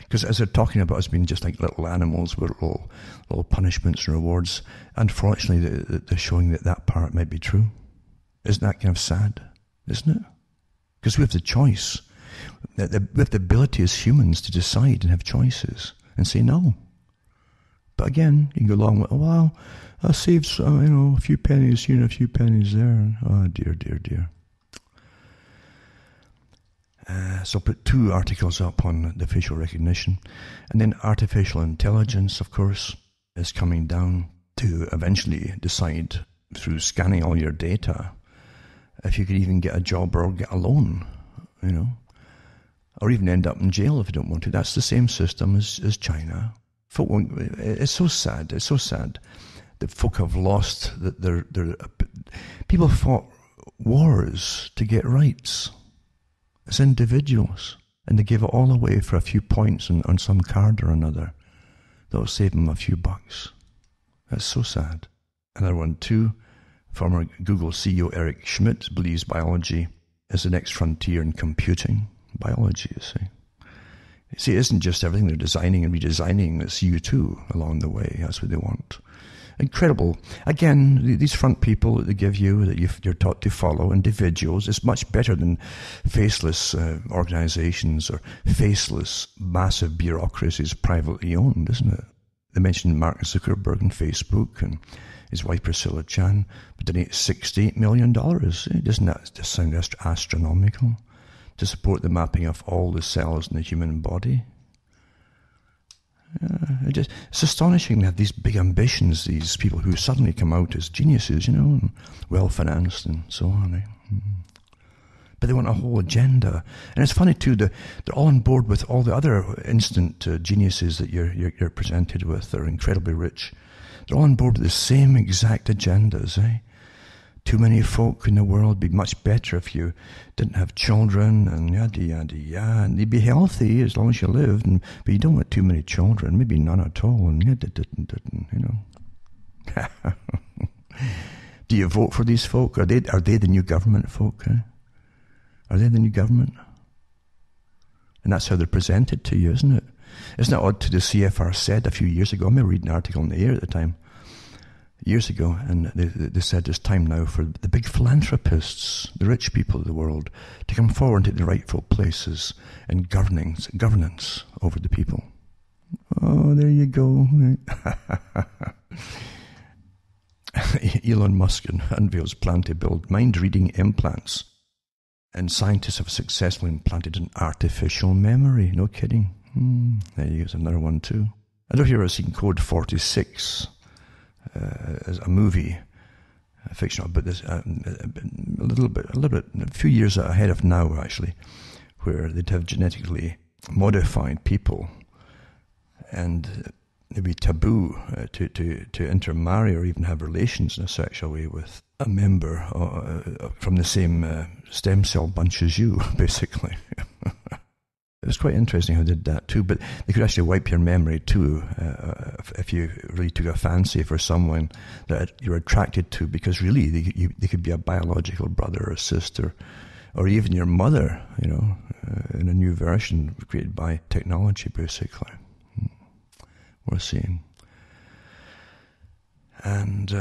Because as they're talking about us being just like little animals with little punishments and rewards, unfortunately they're showing that part might be true. Isn't that kind of sad? Isn't it? Because we have the choice. We have the ability as humans to decide and have choices and say no. But again, you can go along with, oh, well, I saved a few pennies here and a few pennies there. Oh, dear, dear, dear. So I'll put 2 articles up on the facial recognition. And then artificial intelligence, of course, is coming down to eventually decide through scanning all your data if you could even get a job or get a loan, or even end up in jail if you don't want to. That's the same system as China. Folk it's so sad. It's so sad that folk have lost that people fought wars to get rights as individuals, and they gave it all away for a few points on some card or another. That'll save them a few bucks. That's so sad. Another one too. Former Google CEO Eric Schmidt believes biology is the next frontier in computing. Biology, you see. You see, it isn't just everything they're designing and redesigning, it's you too along the way. That's what they want. Incredible. Again, these front people that they give you, that you're taught to follow, individuals, is much better than faceless organizations or faceless massive bureaucracies privately owned, isn't it? They mentioned Mark Zuckerberg and Facebook and his wife Priscilla Chan, but donate $68 million. Doesn't that just sound astronomical? To support the mapping of all the cells in the human body. It's astonishing to have these big ambitions, these people who suddenly come out as geniuses, and well-financed and so on. But they want a whole agenda. And it's funny too, they're all on board with all the other instant geniuses that you're presented with. They're incredibly rich. They're all on board with the same exact agendas, Too many folk in the world. It'd be much better if you didn't have children and yada, yada, yada. And you'd be healthy as long as you lived, but you don't want too many children, maybe none at all, and Do you vote for these folk? Are they the new government folk? Are they the new government? And that's how they're presented to you, isn't it? Isn't it odd to the CFR said a few years ago? I remember reading an article in the air at the time, years ago, and they said it's time now for the big philanthropists, the rich people of the world, to come forward and take the rightful places in governance over the people. Oh, there you go. Elon Musk unveils plan to build mind-reading implants, and scientists have successfully implanted an artificial memory. No kidding. There you go, another one too. I don't know if you've ever seen Code 46. As a movie, fictional, but there's a few years ahead of now, actually, where they'd have genetically modified people, and it'd be taboo to intermarry or even have relations in a sexual way with a member from the same stem cell bunch as you, basically. It was quite interesting how they did that too, but they could actually wipe your memory too if you really took a fancy for someone that you're attracted to, because really they could be a biological brother or sister, or even your mother, in a new version created by technology, basically. We're seeing. And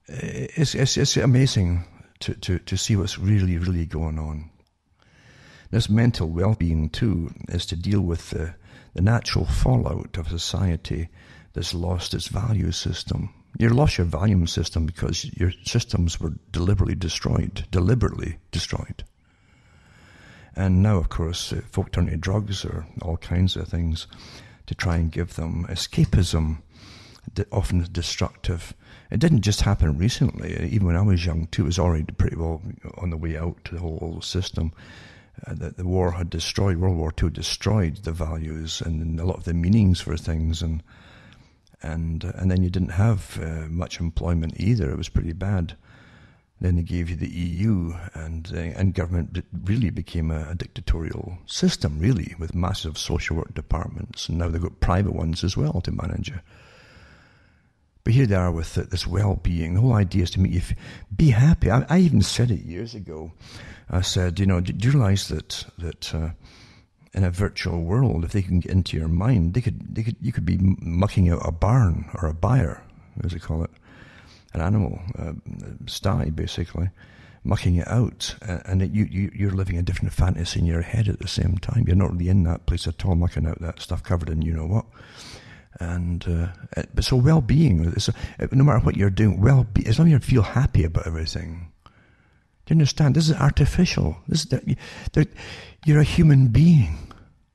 it's amazing to see what's really, really going on. This mental well-being, too, is to deal with the natural fallout of a society that's lost its value system. You lost your value system because your systems were deliberately destroyed. And now, of course, folk turn to drugs or all kinds of things to try and give them escapism, often destructive. It didn't just happen recently. Even when I was young, too, it was already pretty well on the way out to the whole system. The war had destroyed, World War II destroyed the values and a lot of the meanings for things, and then you didn't have much employment either. It was pretty bad. Then they gave you the EU, and government really became a dictatorial system, really, with massive social work departments, and now they've got private ones as well to manage you. But here they are with this well-being. The whole idea is to make you be happy. I even said it years ago. I said, do you realize that in a virtual world, if they can get into your mind, you could be mucking out a barn or a byre, as they call it, an animal, sty basically, mucking it out, and you're living a different fantasy in your head at the same time. You're not really in that place at all, mucking out that stuff covered in you know what. And but so well-being, no matter what you're doing, as long as you feel happy about everything. Do you understand? This is artificial. You're a human being.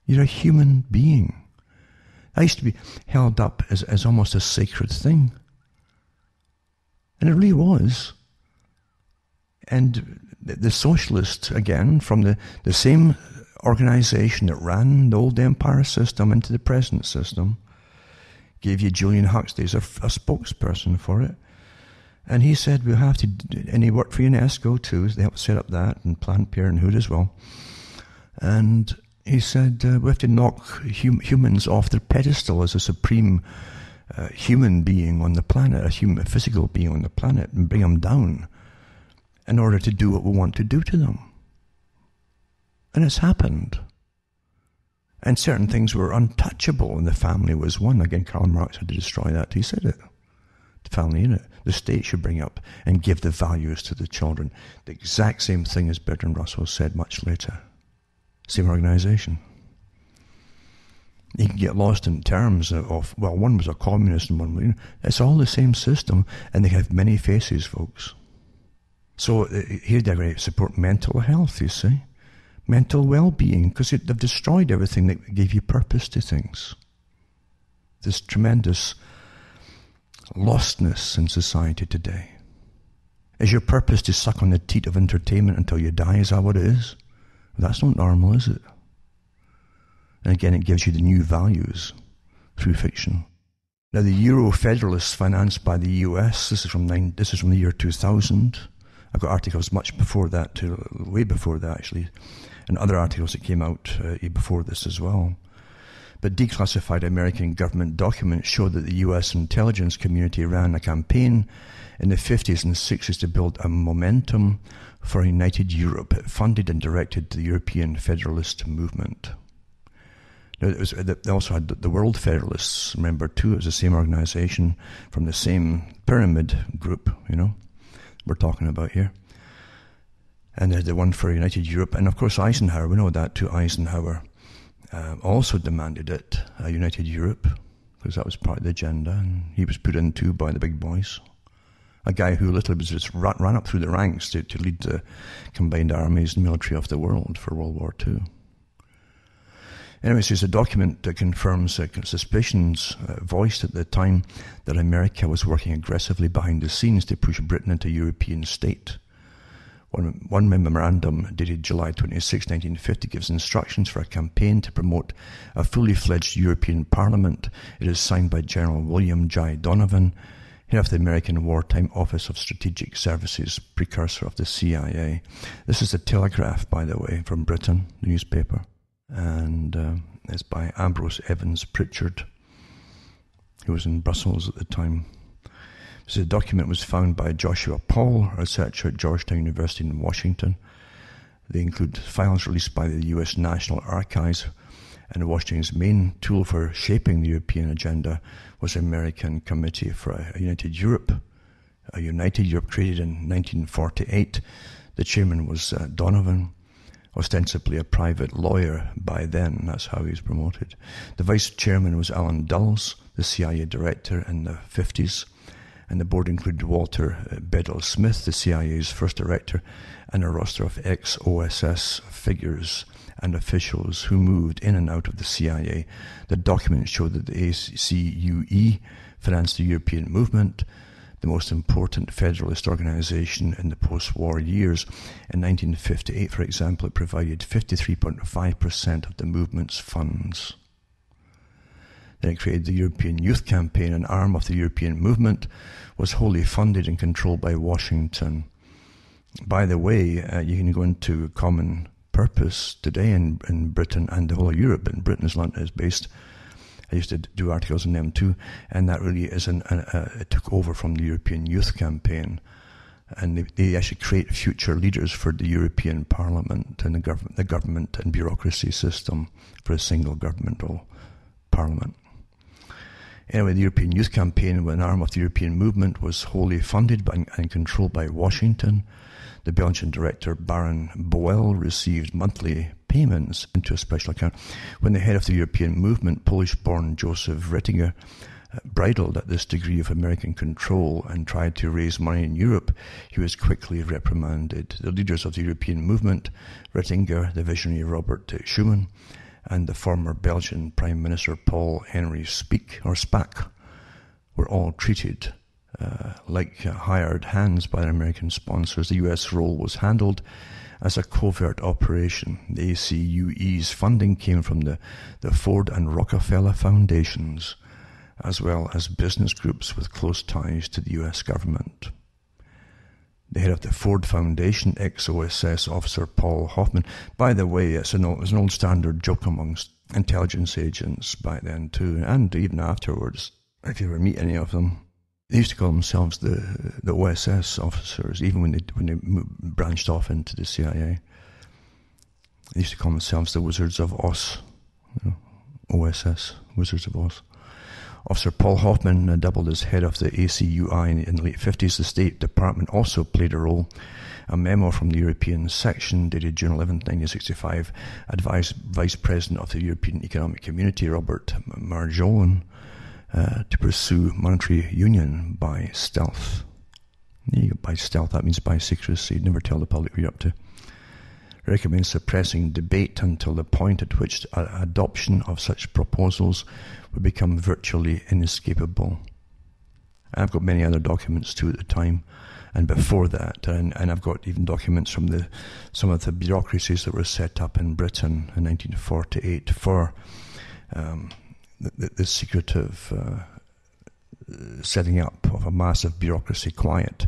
You're a human being. I used to be held up as almost a sacred thing. And it really was. And the socialists, again, from the same organization that ran the old empire system into the present system, gave you Julian Huxley as a spokesperson for it. And he said, we'll have to, and he worked for UNESCO too, they helped set up that, and Planned Parenthood as well. And he said, we have to knock humans off their pedestal as a supreme human being on the planet, a physical being on the planet, and bring them down in order to do what we want to do to them. And it's happened. And certain things were untouchable, and the family was one. Again, Karl Marx had to destroy that. He said it. The family unit. The state should bring up and give the values to the children. The exact same thing as Bertrand Russell said much later. Same organization. You can get lost in terms of, well, one was a communist and one was, it's all the same system, and they have many faces, folks. So here they're going to support mental health, you see. Mental well-being, because they've destroyed everything that gave you purpose to things. This tremendous lostness in society today. Is your purpose to suck on the teat of entertainment until you die? Is that what it is? That's not normal, is it? And again, it gives you the new values through fiction. Now, the Euro-Federalists financed by the US, this is from the year 2000. I've got articles much before that, way before that actually, and other articles that came out before this as well. But declassified American government documents show that the US intelligence community ran a campaign in the 50s and 60s to build a momentum for a united Europe. It funded and directed the European Federalist movement. Now, they also had the World Federalists, remember too, it was the same organization from the same pyramid group, we're talking about here. And they had the one for United Europe. And of course Eisenhower, we know that too, Eisenhower also demanded it, a United Europe, because that was part of the agenda, and he was put in too by the big boys. A guy who literally was just ran up through the ranks to lead the combined armies and military of the world for World War II. Anyways, there's a document that confirms suspicions voiced at the time that America was working aggressively behind the scenes to push Britain into European state. One memorandum dated July 26, 1950 gives instructions for a campaign to promote a fully fledged European Parliament. It is signed by General William J. Donovan, head of the American Wartime Office of Strategic Services, precursor of the CIA. This is the Telegraph, by the way, from Britain, the newspaper. And it's by Ambrose Evans Pritchard, who was in Brussels at the time. So the document was found by Joshua Paul, a researcher at Georgetown University in Washington. They include files released by the U.S. National Archives, and Washington's main tool for shaping the European agenda was the American Committee for a United Europe. A United Europe created in 1948. The chairman was Donovan, ostensibly a private lawyer by then. That's how he was promoted. The vice chairman was Alan Dulles, the CIA director in the 50s. And the board included Walter Bedell Smith, the CIA's first director, and a roster of ex-O.S.S. figures and officials who moved in and out of the CIA. The documents show that the ACUE financed the European movement, the most important federalist organization in the post-war years. In 1958, for example, it provided 53.5% of the movement's funds. Then it created the European Youth Campaign, an arm of the European movement, was wholly funded and controlled by Washington. By the way, you can go into Common Purpose today in Britain and the whole of Europe. In Britain, as London is based. I used to do articles on them too, and that really is it took over from the European Youth Campaign. And they actually create future leaders for the European Parliament and the government and bureaucracy system for a single governmental parliament. Anyway, the European Youth Campaign, an arm of the European movement, was wholly funded and controlled by Washington. The Belgian director, Baron Boel, received monthly payments into a special account. When the head of the European movement, Polish-born Joseph Rettinger, bridled at this degree of American control and tried to raise money in Europe, he was quickly reprimanded. The leaders of the European movement, Rettinger, the visionary Robert Schuman, and the former Belgian Prime Minister Paul-Henri Spaak, were all treated like hired hands by their American sponsors. The US role was handled as a covert operation. The ACUE's funding came from the Ford and Rockefeller foundations, as well as business groups with close ties to the US government. The head of the Ford Foundation, ex-O.S.S. officer Paul Hoffman. By the way, it was an old standard joke amongst intelligence agents back then too, and even afterwards, if you ever meet any of them. They used to call themselves the O.S.S. officers, even when they branched off into the CIA. They used to call themselves the Wizards of O.S.S. O.S.S., Wizards of O.S.S. Officer Paul Hoffman doubled as head of the ACUI in the late 50s. The State Department also played a role. A memo from the European section, dated June 11, 1965, advised Vice President of the European Economic Community, Robert Marjolin, to pursue monetary union by stealth. By stealth, that means by secrecy. Never tell the public what you're up to. Recommends suppressing debate until the point at which adoption of such proposals would become virtually inescapable. I've got many other documents too at the time and before that, and I've got even documents from some of the bureaucracies that were set up in Britain in 1948 for the secretive setting up of a massive bureaucracy, quiet,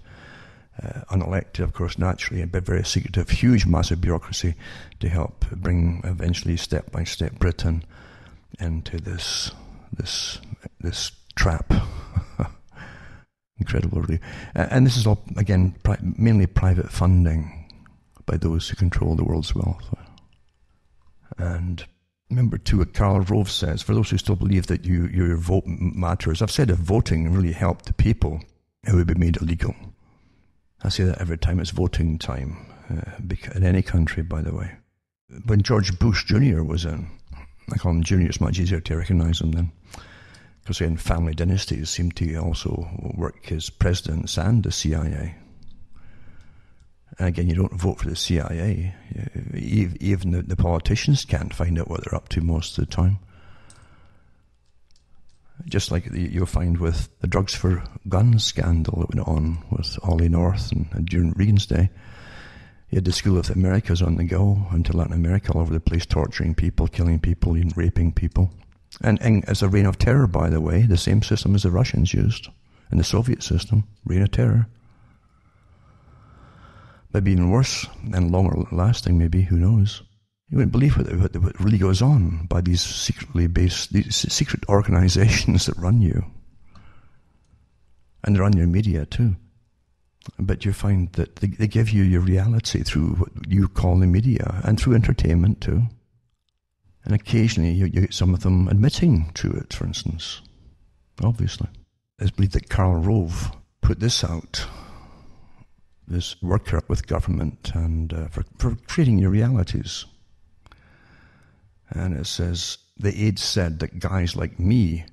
unelected, of course, naturally, but very secretive, huge, massive bureaucracy to help bring eventually, step by step, Britain into this trap. Incredible, really. And this is all, again, mainly private funding by those who control the world's wealth. And remember, too, what Karl Rove says, for those who still believe that your vote matters, I've said if voting really helped the people, it would be made illegal. I say that every time it's voting time, in any country, by the way. When George Bush Jr. was in, I call him Jr., it's much easier to recognize him then, because in family dynasties seem to also work as presidents and the CIA. And again, you don't vote for the CIA. Even the politicians can't find out what they're up to most of the time. Just like you'll find with the drugs for guns scandal that went on with Ollie North and during Reagan's day. You had the School of the Americas on the go into Latin America, all over the place, torturing people, killing people, even raping people. And as a reign of terror, by the way, the same system as the Russians used in the Soviet system, reign of terror. Maybe even worse and longer lasting, maybe, who knows. You wouldn't believe what really goes on by these secret organizations that run you. And they run your media too. But you find that they give you your reality through what you call the media and through entertainment too. And occasionally you get some of them admitting to it, for instance. Obviously. It's believed that Karl Rove put this out, this worker with government and for creating your realities. And it says, the aide said that guys like me,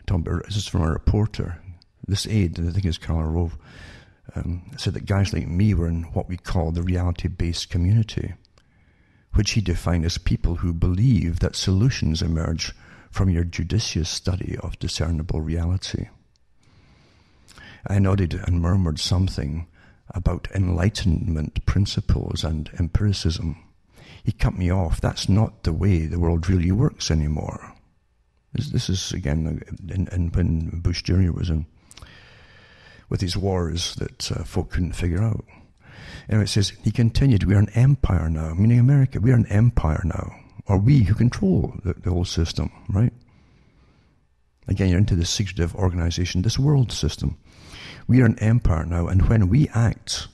this is from a reporter, this aide, I think it's Karl Rove, said that guys like me were in what we call the reality-based community, which he defined as people who believe that solutions emerge from your judicious study of discernible reality. I nodded and murmured something about enlightenment principles and empiricism. He cut me off. That's not the way the world really works anymore. This is, again, when Bush Jr. was in, with his wars that folk couldn't figure out. And it says, he continued, we are an empire now, meaning America. We are an empire now. Or we who control the whole system, right? Again, you're into this secretive organization, this world system. We are an empire now, and when we act,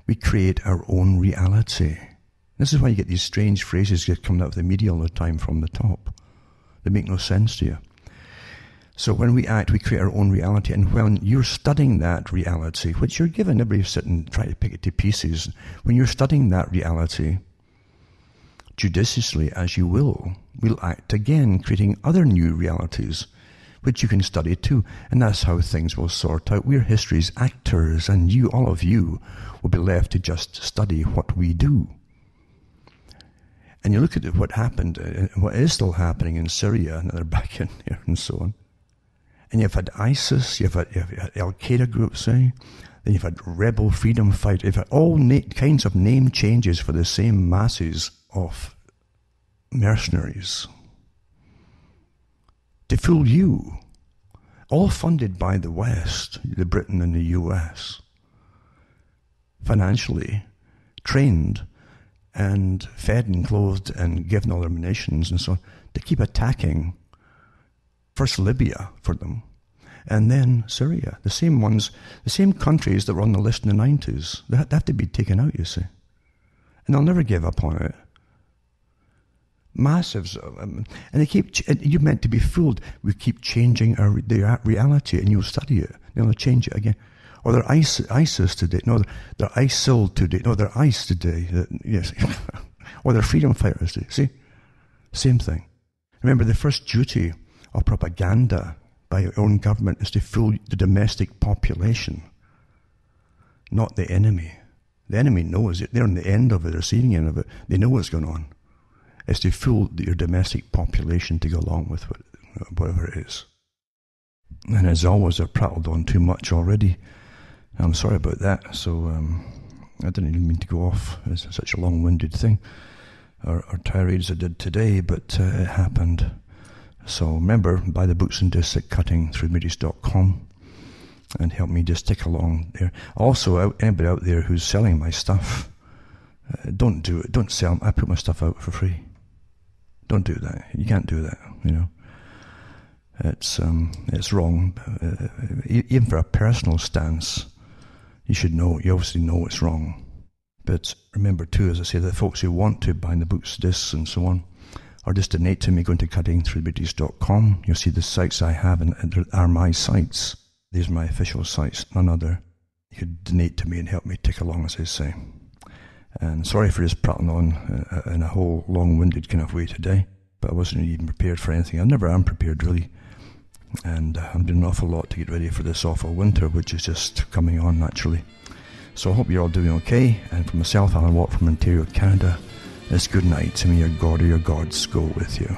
we create our own reality. This is why you get these strange phrases that come out of the media all the time from the top. They make no sense to you. So when we act, we create our own reality. And when you're studying that reality, which you're given, everybody sit and try to pick it to pieces. When you're studying that reality, judiciously as you will act again, creating other new realities, which you can study too. And that's how things will sort out. We're history's actors, and you, all of you, will be left to just study what we do. And you look at what happened, what is still happening in Syria, and they're back in there and so on. And you've had ISIS, you've had Al-Qaeda groups, then you've had rebel freedom fight, you've had all kinds of name changes for the same masses of mercenaries to fool you, all funded by the West, the Britain and the US, financially trained and fed and clothed and given all their munitions and so on, to keep attacking first Libya for them, and then Syria. The same ones, the same countries that were on the list in the 90s. They have to be taken out, you see. And they'll never give up on it. Massives. And they keep, you're meant to be fooled. We keep changing the reality, and you'll study it. They'll change it again. Or they're ISIS today. No, they're ISIL today. No, they're ICE today. Yes. Or they're freedom fighters today. See? Same thing. Remember, the first duty of propaganda by your own government is to fool the domestic population, not the enemy. The enemy knows it. They're on the end of it, the receiving end of it. They know what's going on. It's to fool your domestic population to go along with whatever it is. And as always, I've prattled on too much already. I'm sorry about that. So I didn't even mean to go off as such a long-winded thing, or tirades I did today, but it happened. So remember, buy the books and discs at cuttingthroughthematrix.com and help me just tick along there. Also, anybody out there who's selling my stuff, don't do it. Don't sell. I put my stuff out for free. Don't do that. You can't do that, you know. It's wrong. Even for a personal stance, you should know. You obviously know it's wrong. But remember too, as I say, that folks who want to buy the books, discs, and so on, or just donate to me, going to cuttingthroughthematrix.com. You'll see the sites I have, and they are my sites. These are my official sites, none other. You could donate to me and help me tick along, as I say. And sorry for just prattling on in a whole long-winded kind of way today, but I wasn't even prepared for anything. I never am prepared, really. And I'm doing an awful lot to get ready for this awful winter, which is just coming on naturally. So I hope you're all doing okay. And for myself, Alan Watt from Ontario, Canada, it's good night. To me, your God or your gods go with you.